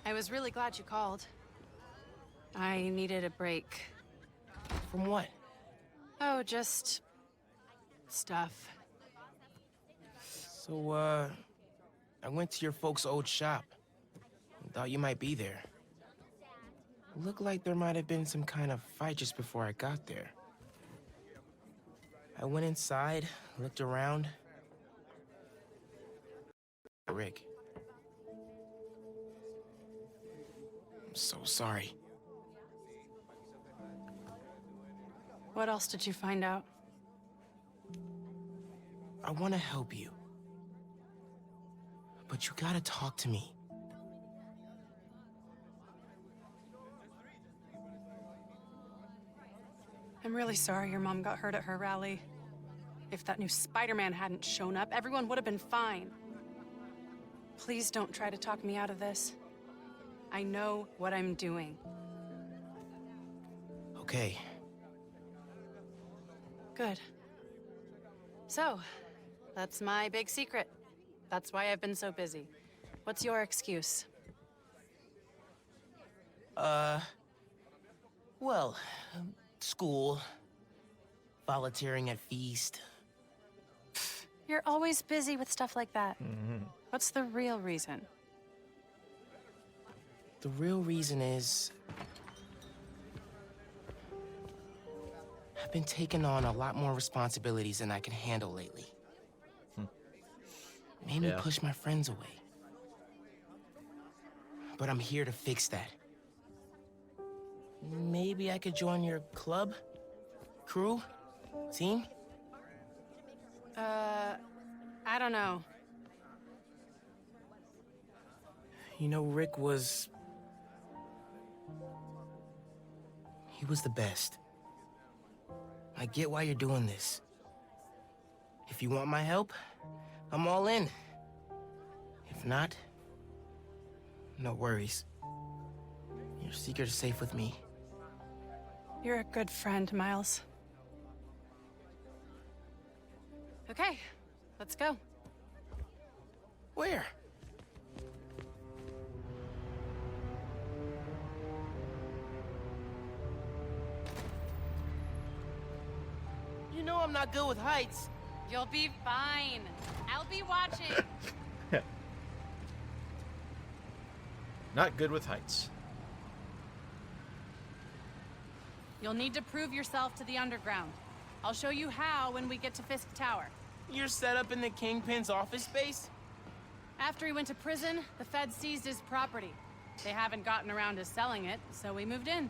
I was really glad you called. I needed a break. From what? Oh, just... stuff. So, I went to your folks' old shop. Thought you might be there. Looked like there might have been some kind of fight just before I got there. I went inside, looked around. Rick. I'm so sorry. What else did you find out? I want to help you. But you gotta talk to me. I'm really sorry your mom got hurt at her rally. If that new Spider-Man hadn't shown up, everyone would have been fine. Please don't try to talk me out of this. I know what I'm doing. Okay. Good. So, that's my big secret. That's why I've been so busy. What's your excuse? Well, school, volunteering at Feast. You're always busy with stuff like that. What's the real reason? The real reason is... I've been taking on a lot more responsibilities than I can handle lately. Made me push my friends away. But I'm here to fix that. Maybe I could join your club? Crew? Team? I don't know. You know, Rick was... He was the best. I get why you're doing this. If you want my help, I'm all in. If not, no worries. Your secret is safe with me. You're a good friend, Miles. Okay, let's go. Where? You know I'm not good with heights. You'll be fine. I'll be watching. Not good with heights. You'll need to prove yourself to the underground. I'll show you how when we get to Fisk Tower. You're set up in the Kingpin's office space? After he went to prison, the feds seized his property. They haven't gotten around to selling it, so we moved in.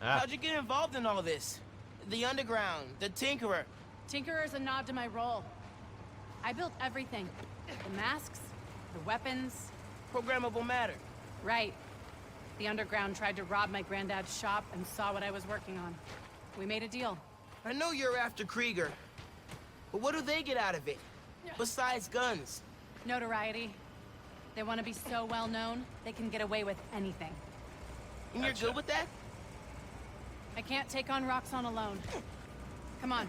How'd you get involved in all this? The underground, the Tinkerer. Tinkerer's a nod to my role. I built everything. The masks, the weapons. Programmable matter. Right. The underground tried to rob my granddad's shop and saw what I was working on. We made a deal. I know you're after Krieger, but what do they get out of it? Besides guns? Notoriety. They want to be so well known, they can get away with anything. And you're good with that? I can't take on Roxxon alone. Come on.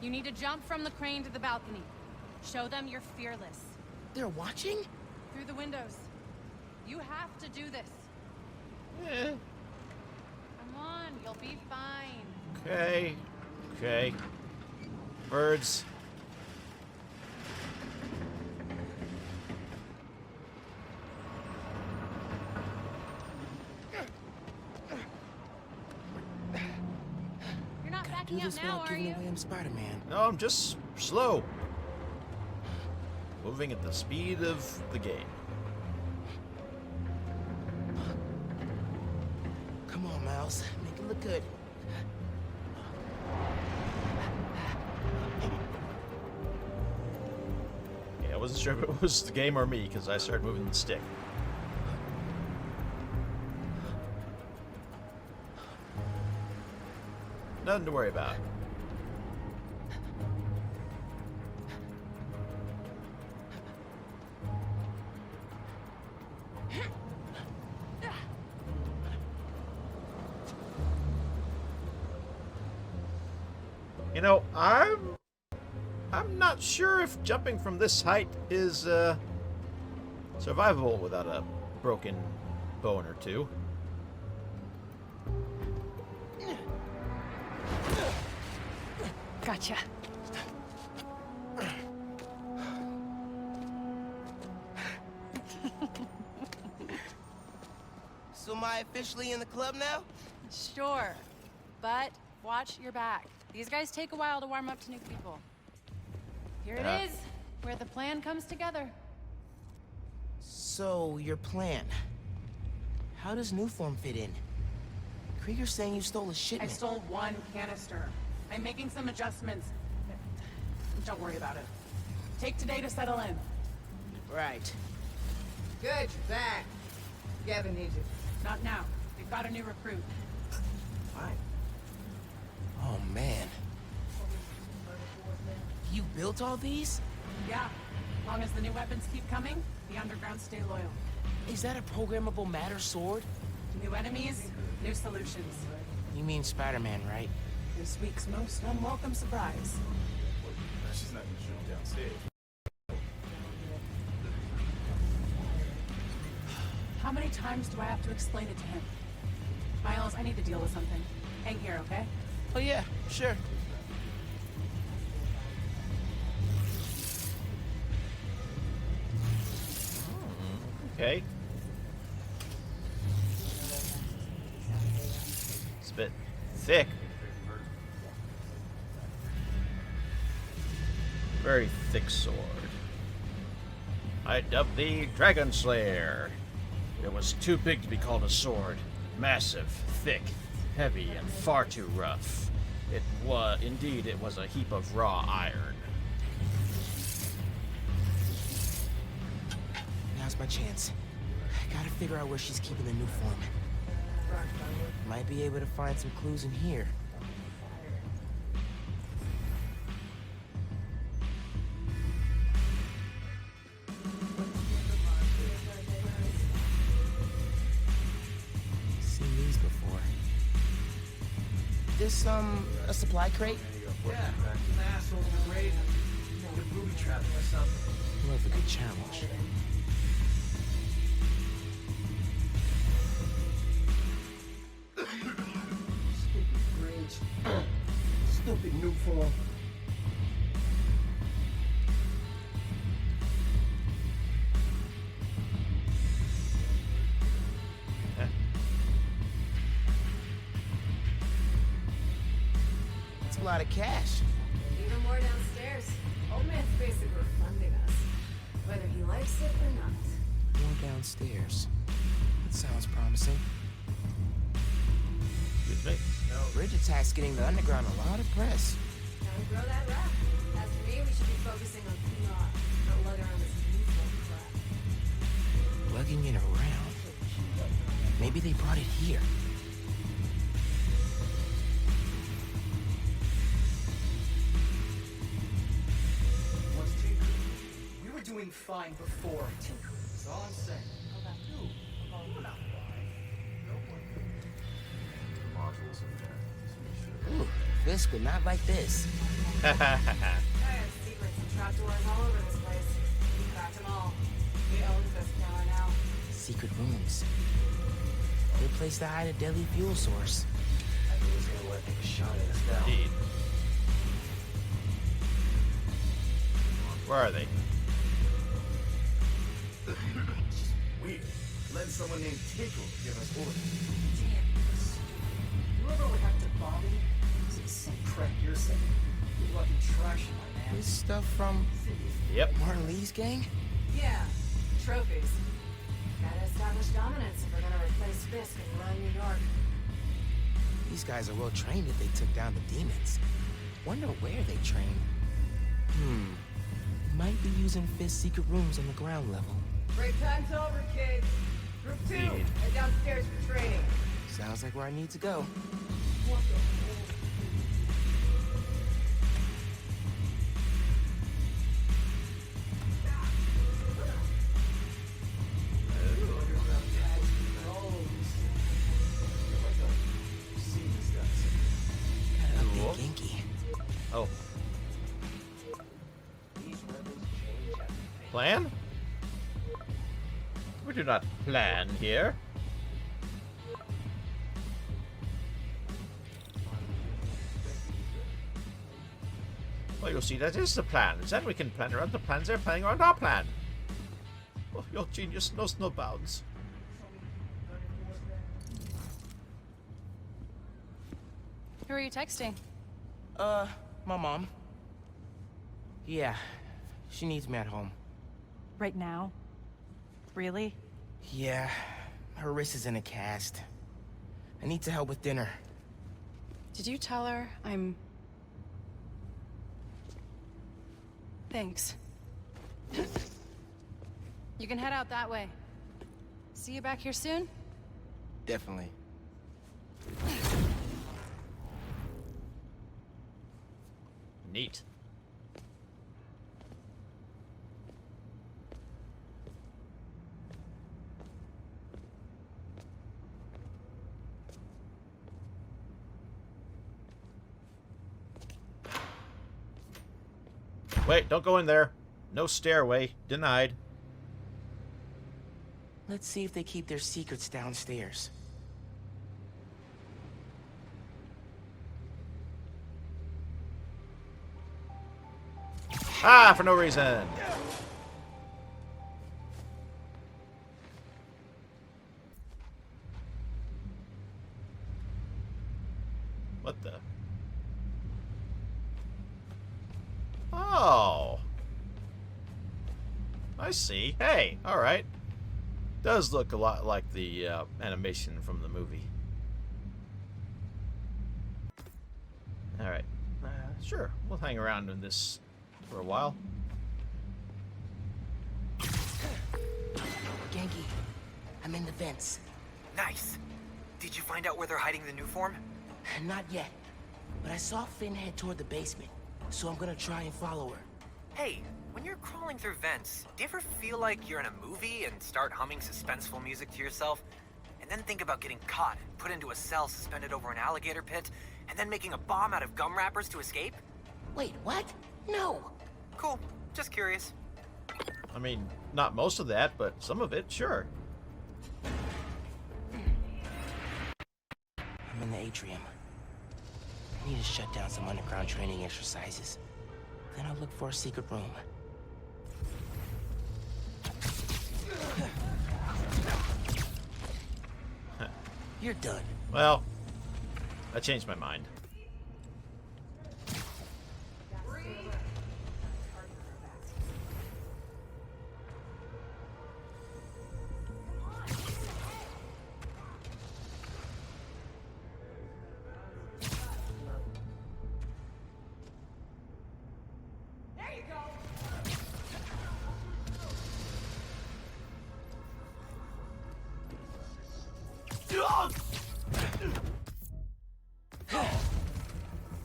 You need to jump from the crane to the balcony. Show them you're fearless. They're watching? Through the windows. You have to do this. Come on, you'll be fine. Okay. Okay. Birds. You're not backing Do up this now, without are giving you? away I'm Spider-Man. No, I'm just slow. Moving at the speed of the game. Come on, Miles. Make it look good. wasn't sure if it was the game or me, because I started moving the stick. Nothing to worry about. You know, I'm not sure if jumping from this height is survivable without a broken bone or two. Gotcha. So am I officially in the club now? Sure, but watch your back. These guys take a while to warm up to new people. Here it is, where the plan comes together. So, your plan. How does Newform fit in? Krieger's saying you stole a I shipment. stole one canister. I'm making some adjustments. Don't worry about it. Take today to settle in. Right. Good, you're back. Gavin needs you. Not now. We've got a new recruit. Fine. Oh, man. You built all these? Yeah. As long as the new weapons keep coming, the underground stay loyal. Is that a programmable matter sword? New enemies, new solutions. You mean Spider-Man, right? This week's most unwelcome surprise. She's not gonna shoot him downstairs. How many times do I have to explain it to him? Miles, I need to deal with something. Hang here, okay? Oh yeah, sure. Okay. It's a bit thick. Very thick sword. I dubbed thee Dragon Slayer. It was too big to be called a sword. Massive, thick, heavy, and far too rough. Indeed, it was a heap of raw iron. Now's my chance. I gotta figure out where she's keeping the new form. Might be able to find some clues in here. Seen these before. This, a supply crate? Yeah, an asshole in the raid. Get booby trapped or something. Love a good challenge. Stupid bridge. Stupid new form. That's a lot of cash. Even more downstairs. Old man's basically funding us. Whether he likes it or not. More downstairs. That sounds promising. Excuse me? No. Bridge attack's getting the underground a lot of press. Gotta grow that rap. As for me, we should be focusing on PR, not lugging around this uniform crap. Lugging it around. Maybe they brought it here. What's Tinker? We were doing fine before Tinker. That's all I'm saying. Ooh, Fisk would not like this. I have secrets and trapdoors all over this place. We cracked them all. We own this power now. Secret rooms. Good place to hide a deadly fuel source. Everyone's gonna want to take a shot at us now. Indeed. Where are they? It's just weird. Letting someone named Tinkle give us orders. Whoever would have to bomb me is some crap you're saying. Good luck in traction, my man. This stuff from Martin Lee's gang? Yeah, trophies. Gotta establish dominance if we're gonna replace Fisk and run New York. These guys are well trained if they took down the demons. Wonder where they train. Might be using Fizz secret rooms on the ground level. Break time's over, kids. Group 2, head downstairs for training. Sounds like where I need to go. Oh. Plan? We do not plan here. Well, you'll see that is the plan. Then we can plan around the plans they're planning around our plan. Oh, your genius knows no bounds. Who are you texting? My mom. Yeah, she needs me at home. Right now? Really? Yeah, her wrist is in a cast. I need to help with dinner. Did you tell her I'm... Thanks. You can head out that way. See you back here soon? Definitely. Neat. Wait, don't go in there. No stairway. Denied. Let's see if they keep their secrets downstairs. Ah, for no reason. What the? Oh. I see. Hey, all right. Does look a lot like the animation from the movie. All right. Sure, we'll hang around in this for a while. Genki, I'm in the vents. Nice. Did you find out where they're hiding the new form? Not yet, but I saw Phin head toward the basement, so I'm gonna try and follow her. Hey, when you're crawling through vents, do you ever feel like you're in a movie and start humming suspenseful music to yourself? And then think about getting caught, put into a cell suspended over an alligator pit, and then making a bomb out of gum wrappers to escape? Wait, what? No! Cool. Just curious. I mean, not most of that, but some of it, sure. I'm in the atrium. I need to shut down some underground training exercises. Then I'll look for a secret room. You're done. Well, I changed my mind.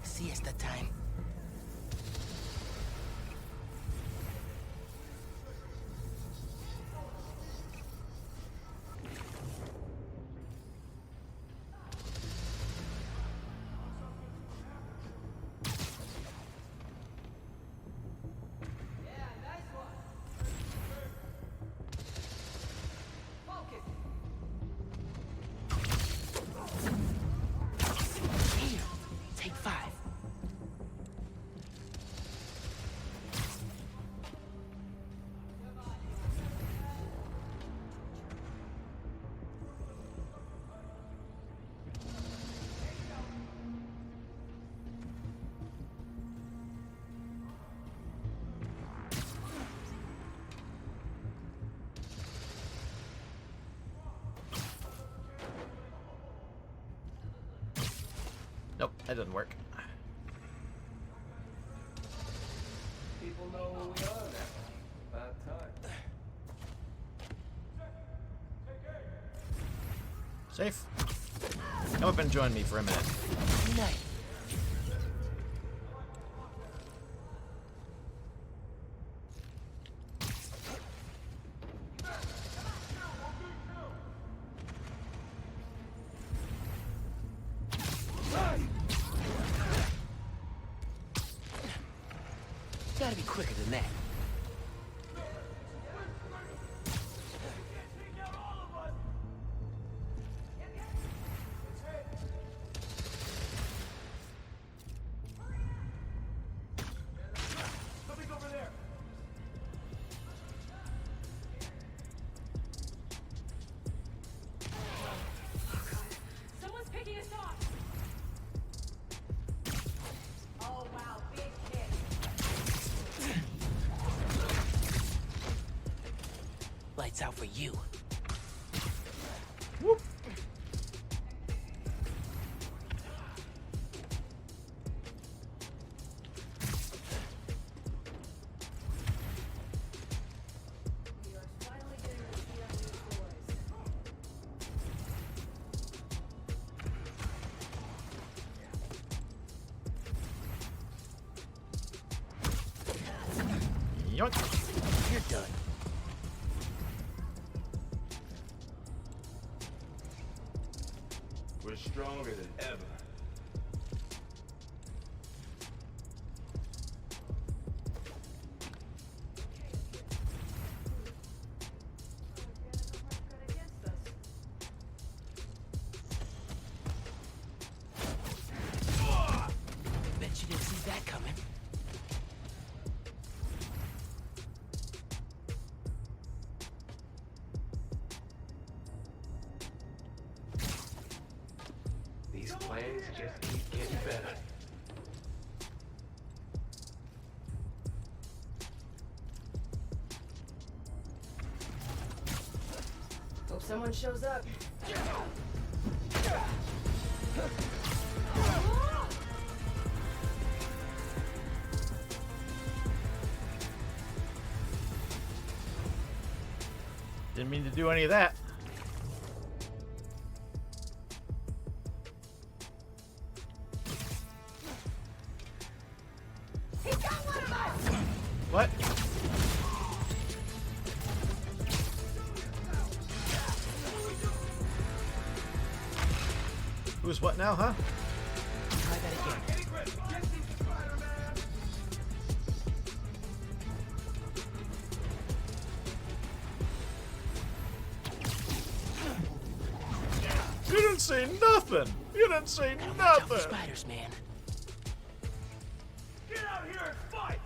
Siesta time. Take 5. Nope, that didn't work. People People know who we are now. About time. Safe. Come up and join me for a minute. Night. Gotta be quicker than that. Someone's picking us off. Oh wow, big hit. Lights out for you. Whoop. We are finally getting to see our new boys. Yoink. You're done. We're stronger than ever. Bet you didn't see that coming. These plans just keep getting better. Hope someone shows up. Didn't mean to do any of that. He got one of us! What? Who's what now, huh? Try that again. You didn't say nothing. You didn't say Watch out for nothing. spiders, man. Get out here and fight!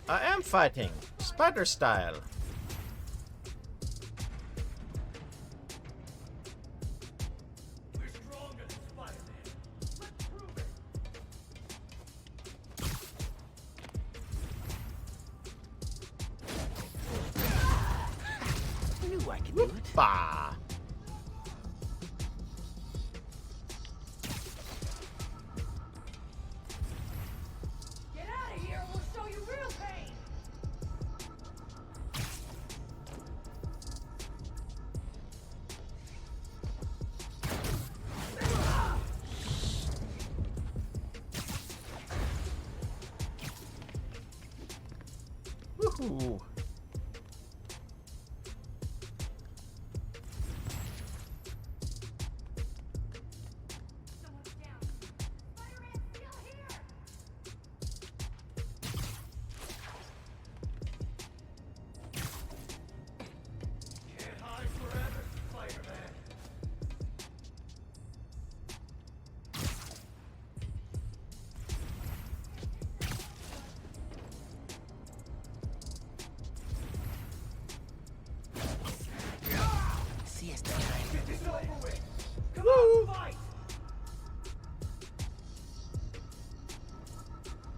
I am fighting, spider style. We're stronger than Spider-Man. Let's prove it! Knew I could do it. Bah. Get out of here, we'll show you real pain! Woohoo. Someone's down. Spider-Man's still here! Can't hide forever, Spider-Man. See us time. Get this over with! Come on, fight!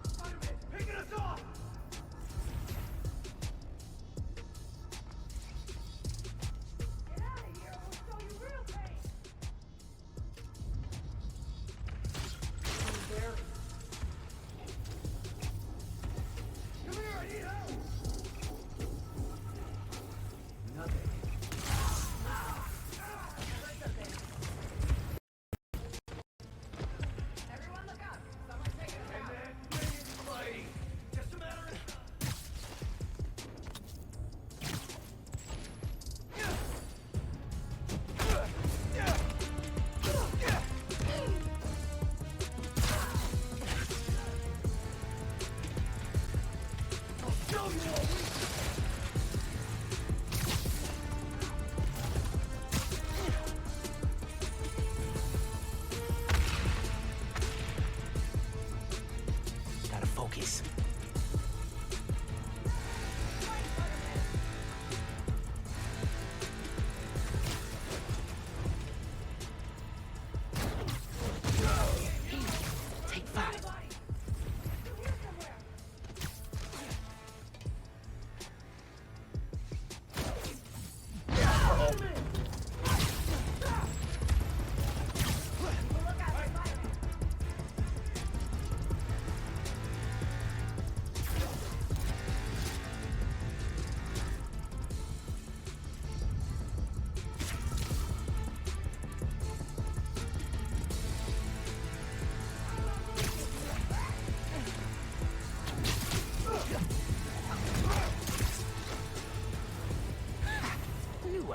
Spider-Man's picking us off! Get out of here, we'll show you real pain!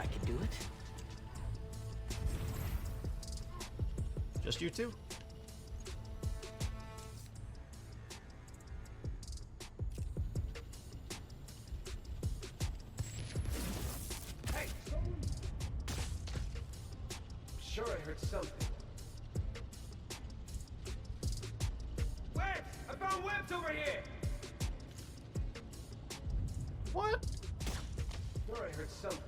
I could do it. Just you two? Hey, someone... Sure, I heard something. Webs! I found webs over here! What? Sure, I heard something.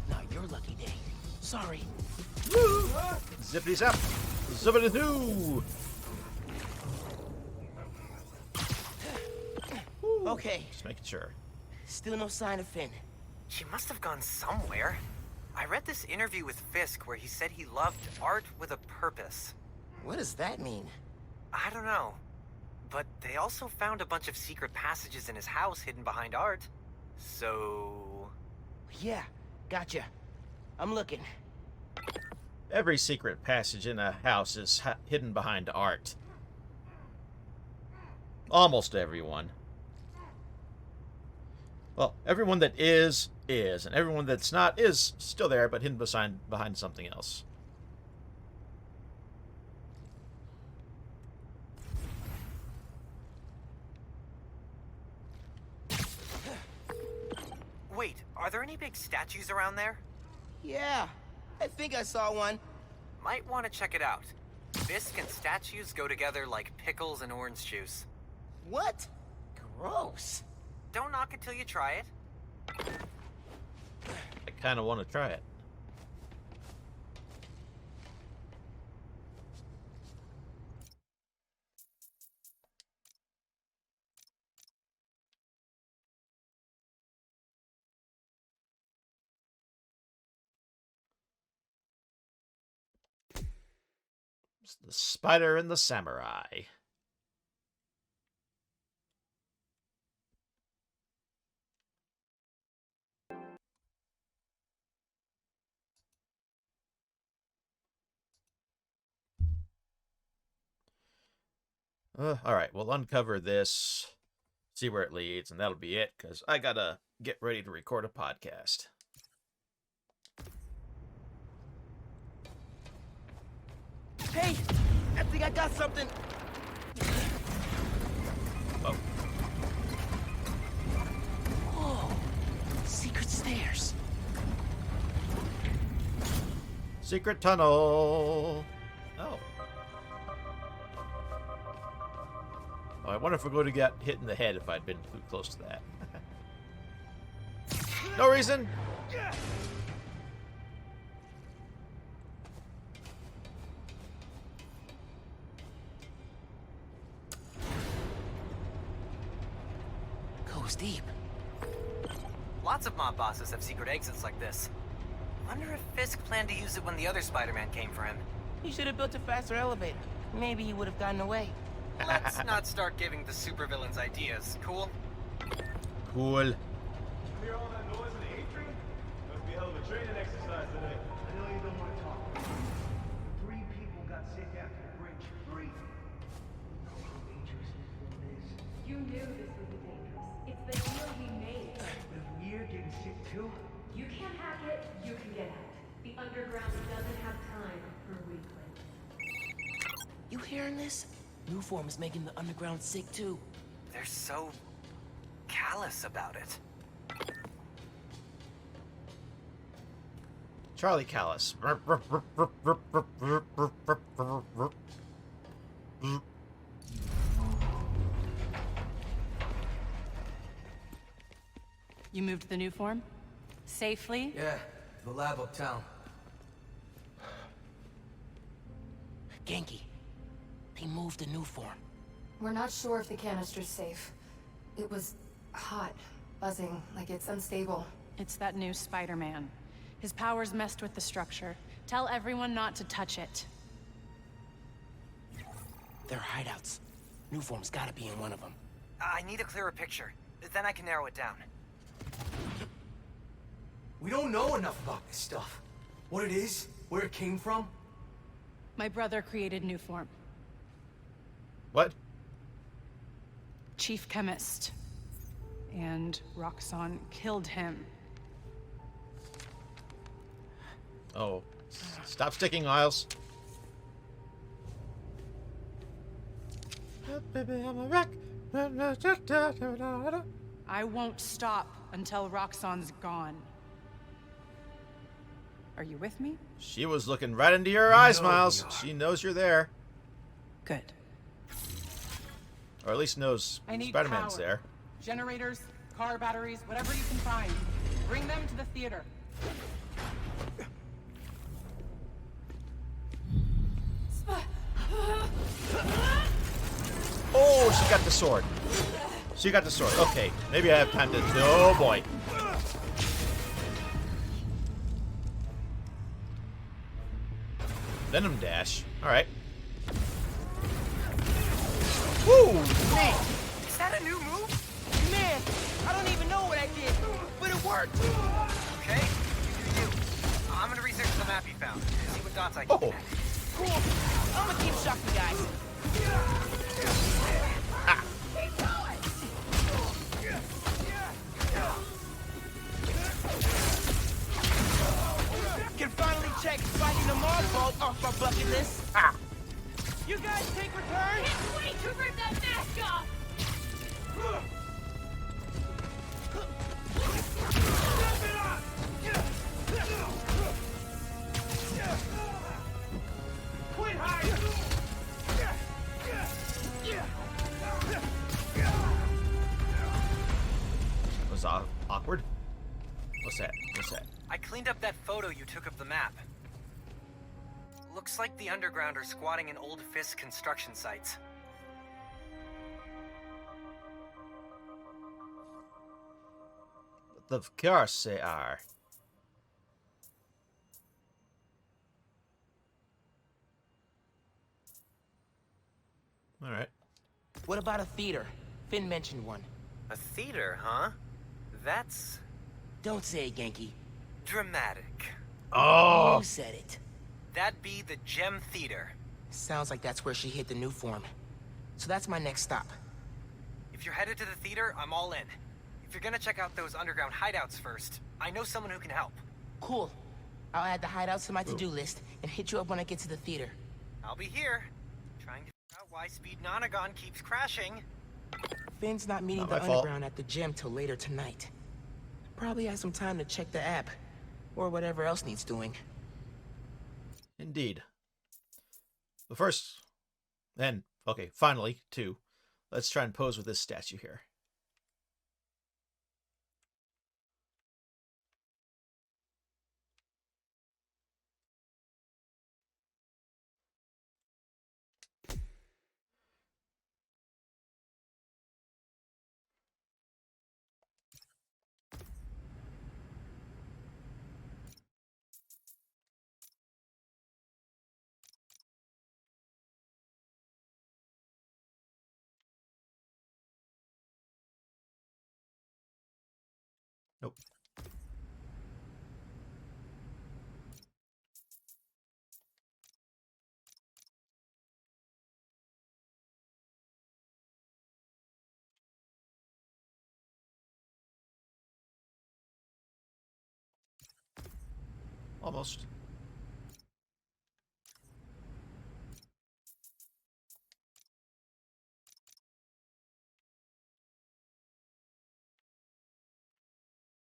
Not your lucky day. Sorry. Zippity zap! Zippity doo! Okay. Just making sure. Still no sign of Phin. She must have gone somewhere. I read this interview with Fisk where he said he loved art with a purpose. What does that mean? I don't know. But they also found a bunch of secret passages in his house hidden behind art. So... Yeah, gotcha. I'm looking. Every secret passage in a house is hidden behind art. Almost everyone. Well, everyone that is, and everyone that's not is still there, but hidden behind something else. Wait, are there any big statues around there? Yeah, I think I saw one. Might want to check it out. Fisk and statues go together like pickles and orange juice. What? Gross. Don't knock it till you try it. I kind of want to try it. It's the Spider and the Samurai. Alright, we'll uncover this, see where it leads, and that'll be it, because I gotta get ready to record a podcast. Hey, I think I got something. Oh. Whoa, secret stairs. Secret tunnel. Oh. Oh, I wonder if we're going to get hit in the head if I'd been too close to that. No reason. Goes deep. Lots of mob bosses have secret exits like this. Wonder if Fisk planned to use it when the other Spider-Man came for him. He should have built a faster elevator. Maybe he would have gotten away. Let's not start giving the supervillains ideas, cool? Cool. Hear all that noise in the atrium? Must be a hell of a training exercise today. I know you don't want to talk. 3 people got sick after the bridge. 3! Know how dangerous this one is. You knew this would be dangerous. It's the deal we made. But if we're getting sick too? You can't hack it, you can get out. The underground doesn't have time for weaklings. You hearing this? New form is making the underground sick too. They're so callous about it. Charlie Callis. You moved the new form? Safely? Yeah, the lab uptown. Genki, they moved the new form. We're not sure if the canister's safe. It was hot, buzzing, like it's unstable. It's that new Spider-Man. His powers messed with the structure. Tell everyone not to touch it. They're hideouts. New form's gotta be in one of them. I need a clearer picture. Then I can narrow it down. We don't know enough about this stuff. What it is, where it came from. My brother created new form. What? chief chemist. And Roxxon killed him. Oh. Stop sticking, Miles. Baby, I'm a wreck. I won't stop until Roxxon's gone. Are you with me? She was looking right into your eyes, Miles. She knows you're there. Good. Or at least knows I need Spider-Man's power. there. Generators, car batteries, whatever you can find. Bring them to the theater. Oh, she got the sword. She got the sword. Okay, maybe I have time to... Oh, boy. Venom Dash. Alright. Woo! Man, is that a new move? Man, I don't even know what I did, but it worked. Okay, you do you. I'm gonna research the map you found. See what dots I can connect. Cool. I'm gonna keep shocking guys. Ah. Can finally check fighting the Marvel off my bucket list. Ah. You guys take return? Can't wait to rip that mask off! Quit hiding! Was awkward? What's that? What's that? I cleaned up that photo you took of the map. Looks like the underground are squatting in old Fisk construction sites. Of course they are. Alright. What about a theater? Phin mentioned one. A theater, huh? That's... Don't say it, Genki. dramatic. Oh! You said it. That'd be the Gem Theater. Sounds like that's where she hit the new form. So that's my next stop. If you're headed to the theater, I'm all in. If you're gonna check out those underground hideouts first, I know someone who can help. Cool. I'll add the hideouts to my to-do list and hit you up when I get to the theater. I'll be here, trying to figure out why Speed Nonagon keeps crashing. Phin's not meeting Not the my fault. underground at the gym till later tonight. Probably has some time to check the app, or whatever else needs doing. Indeed. But first, then, okay, finally, two. Let's try and pose with this statue here. Nope. Almost.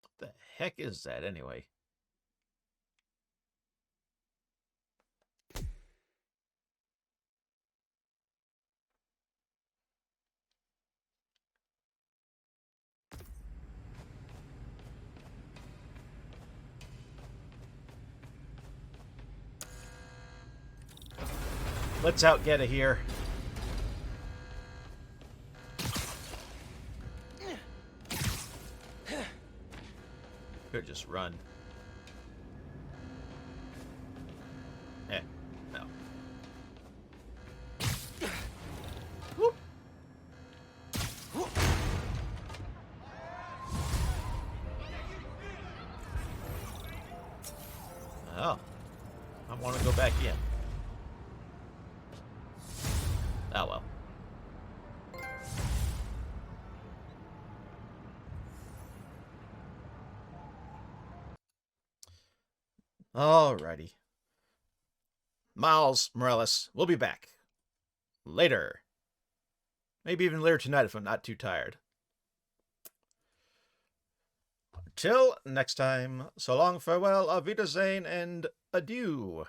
What the heck is that anyway? Let's out get it here. Could just run. Eh, no. Whoop. Oh. I want to go back in. Oh well. Alrighty. Miles Morales, we'll be back. Later. Maybe even later tonight if I'm not too tired. Till next time, so long, farewell, auf Wiedersehen, and adieu.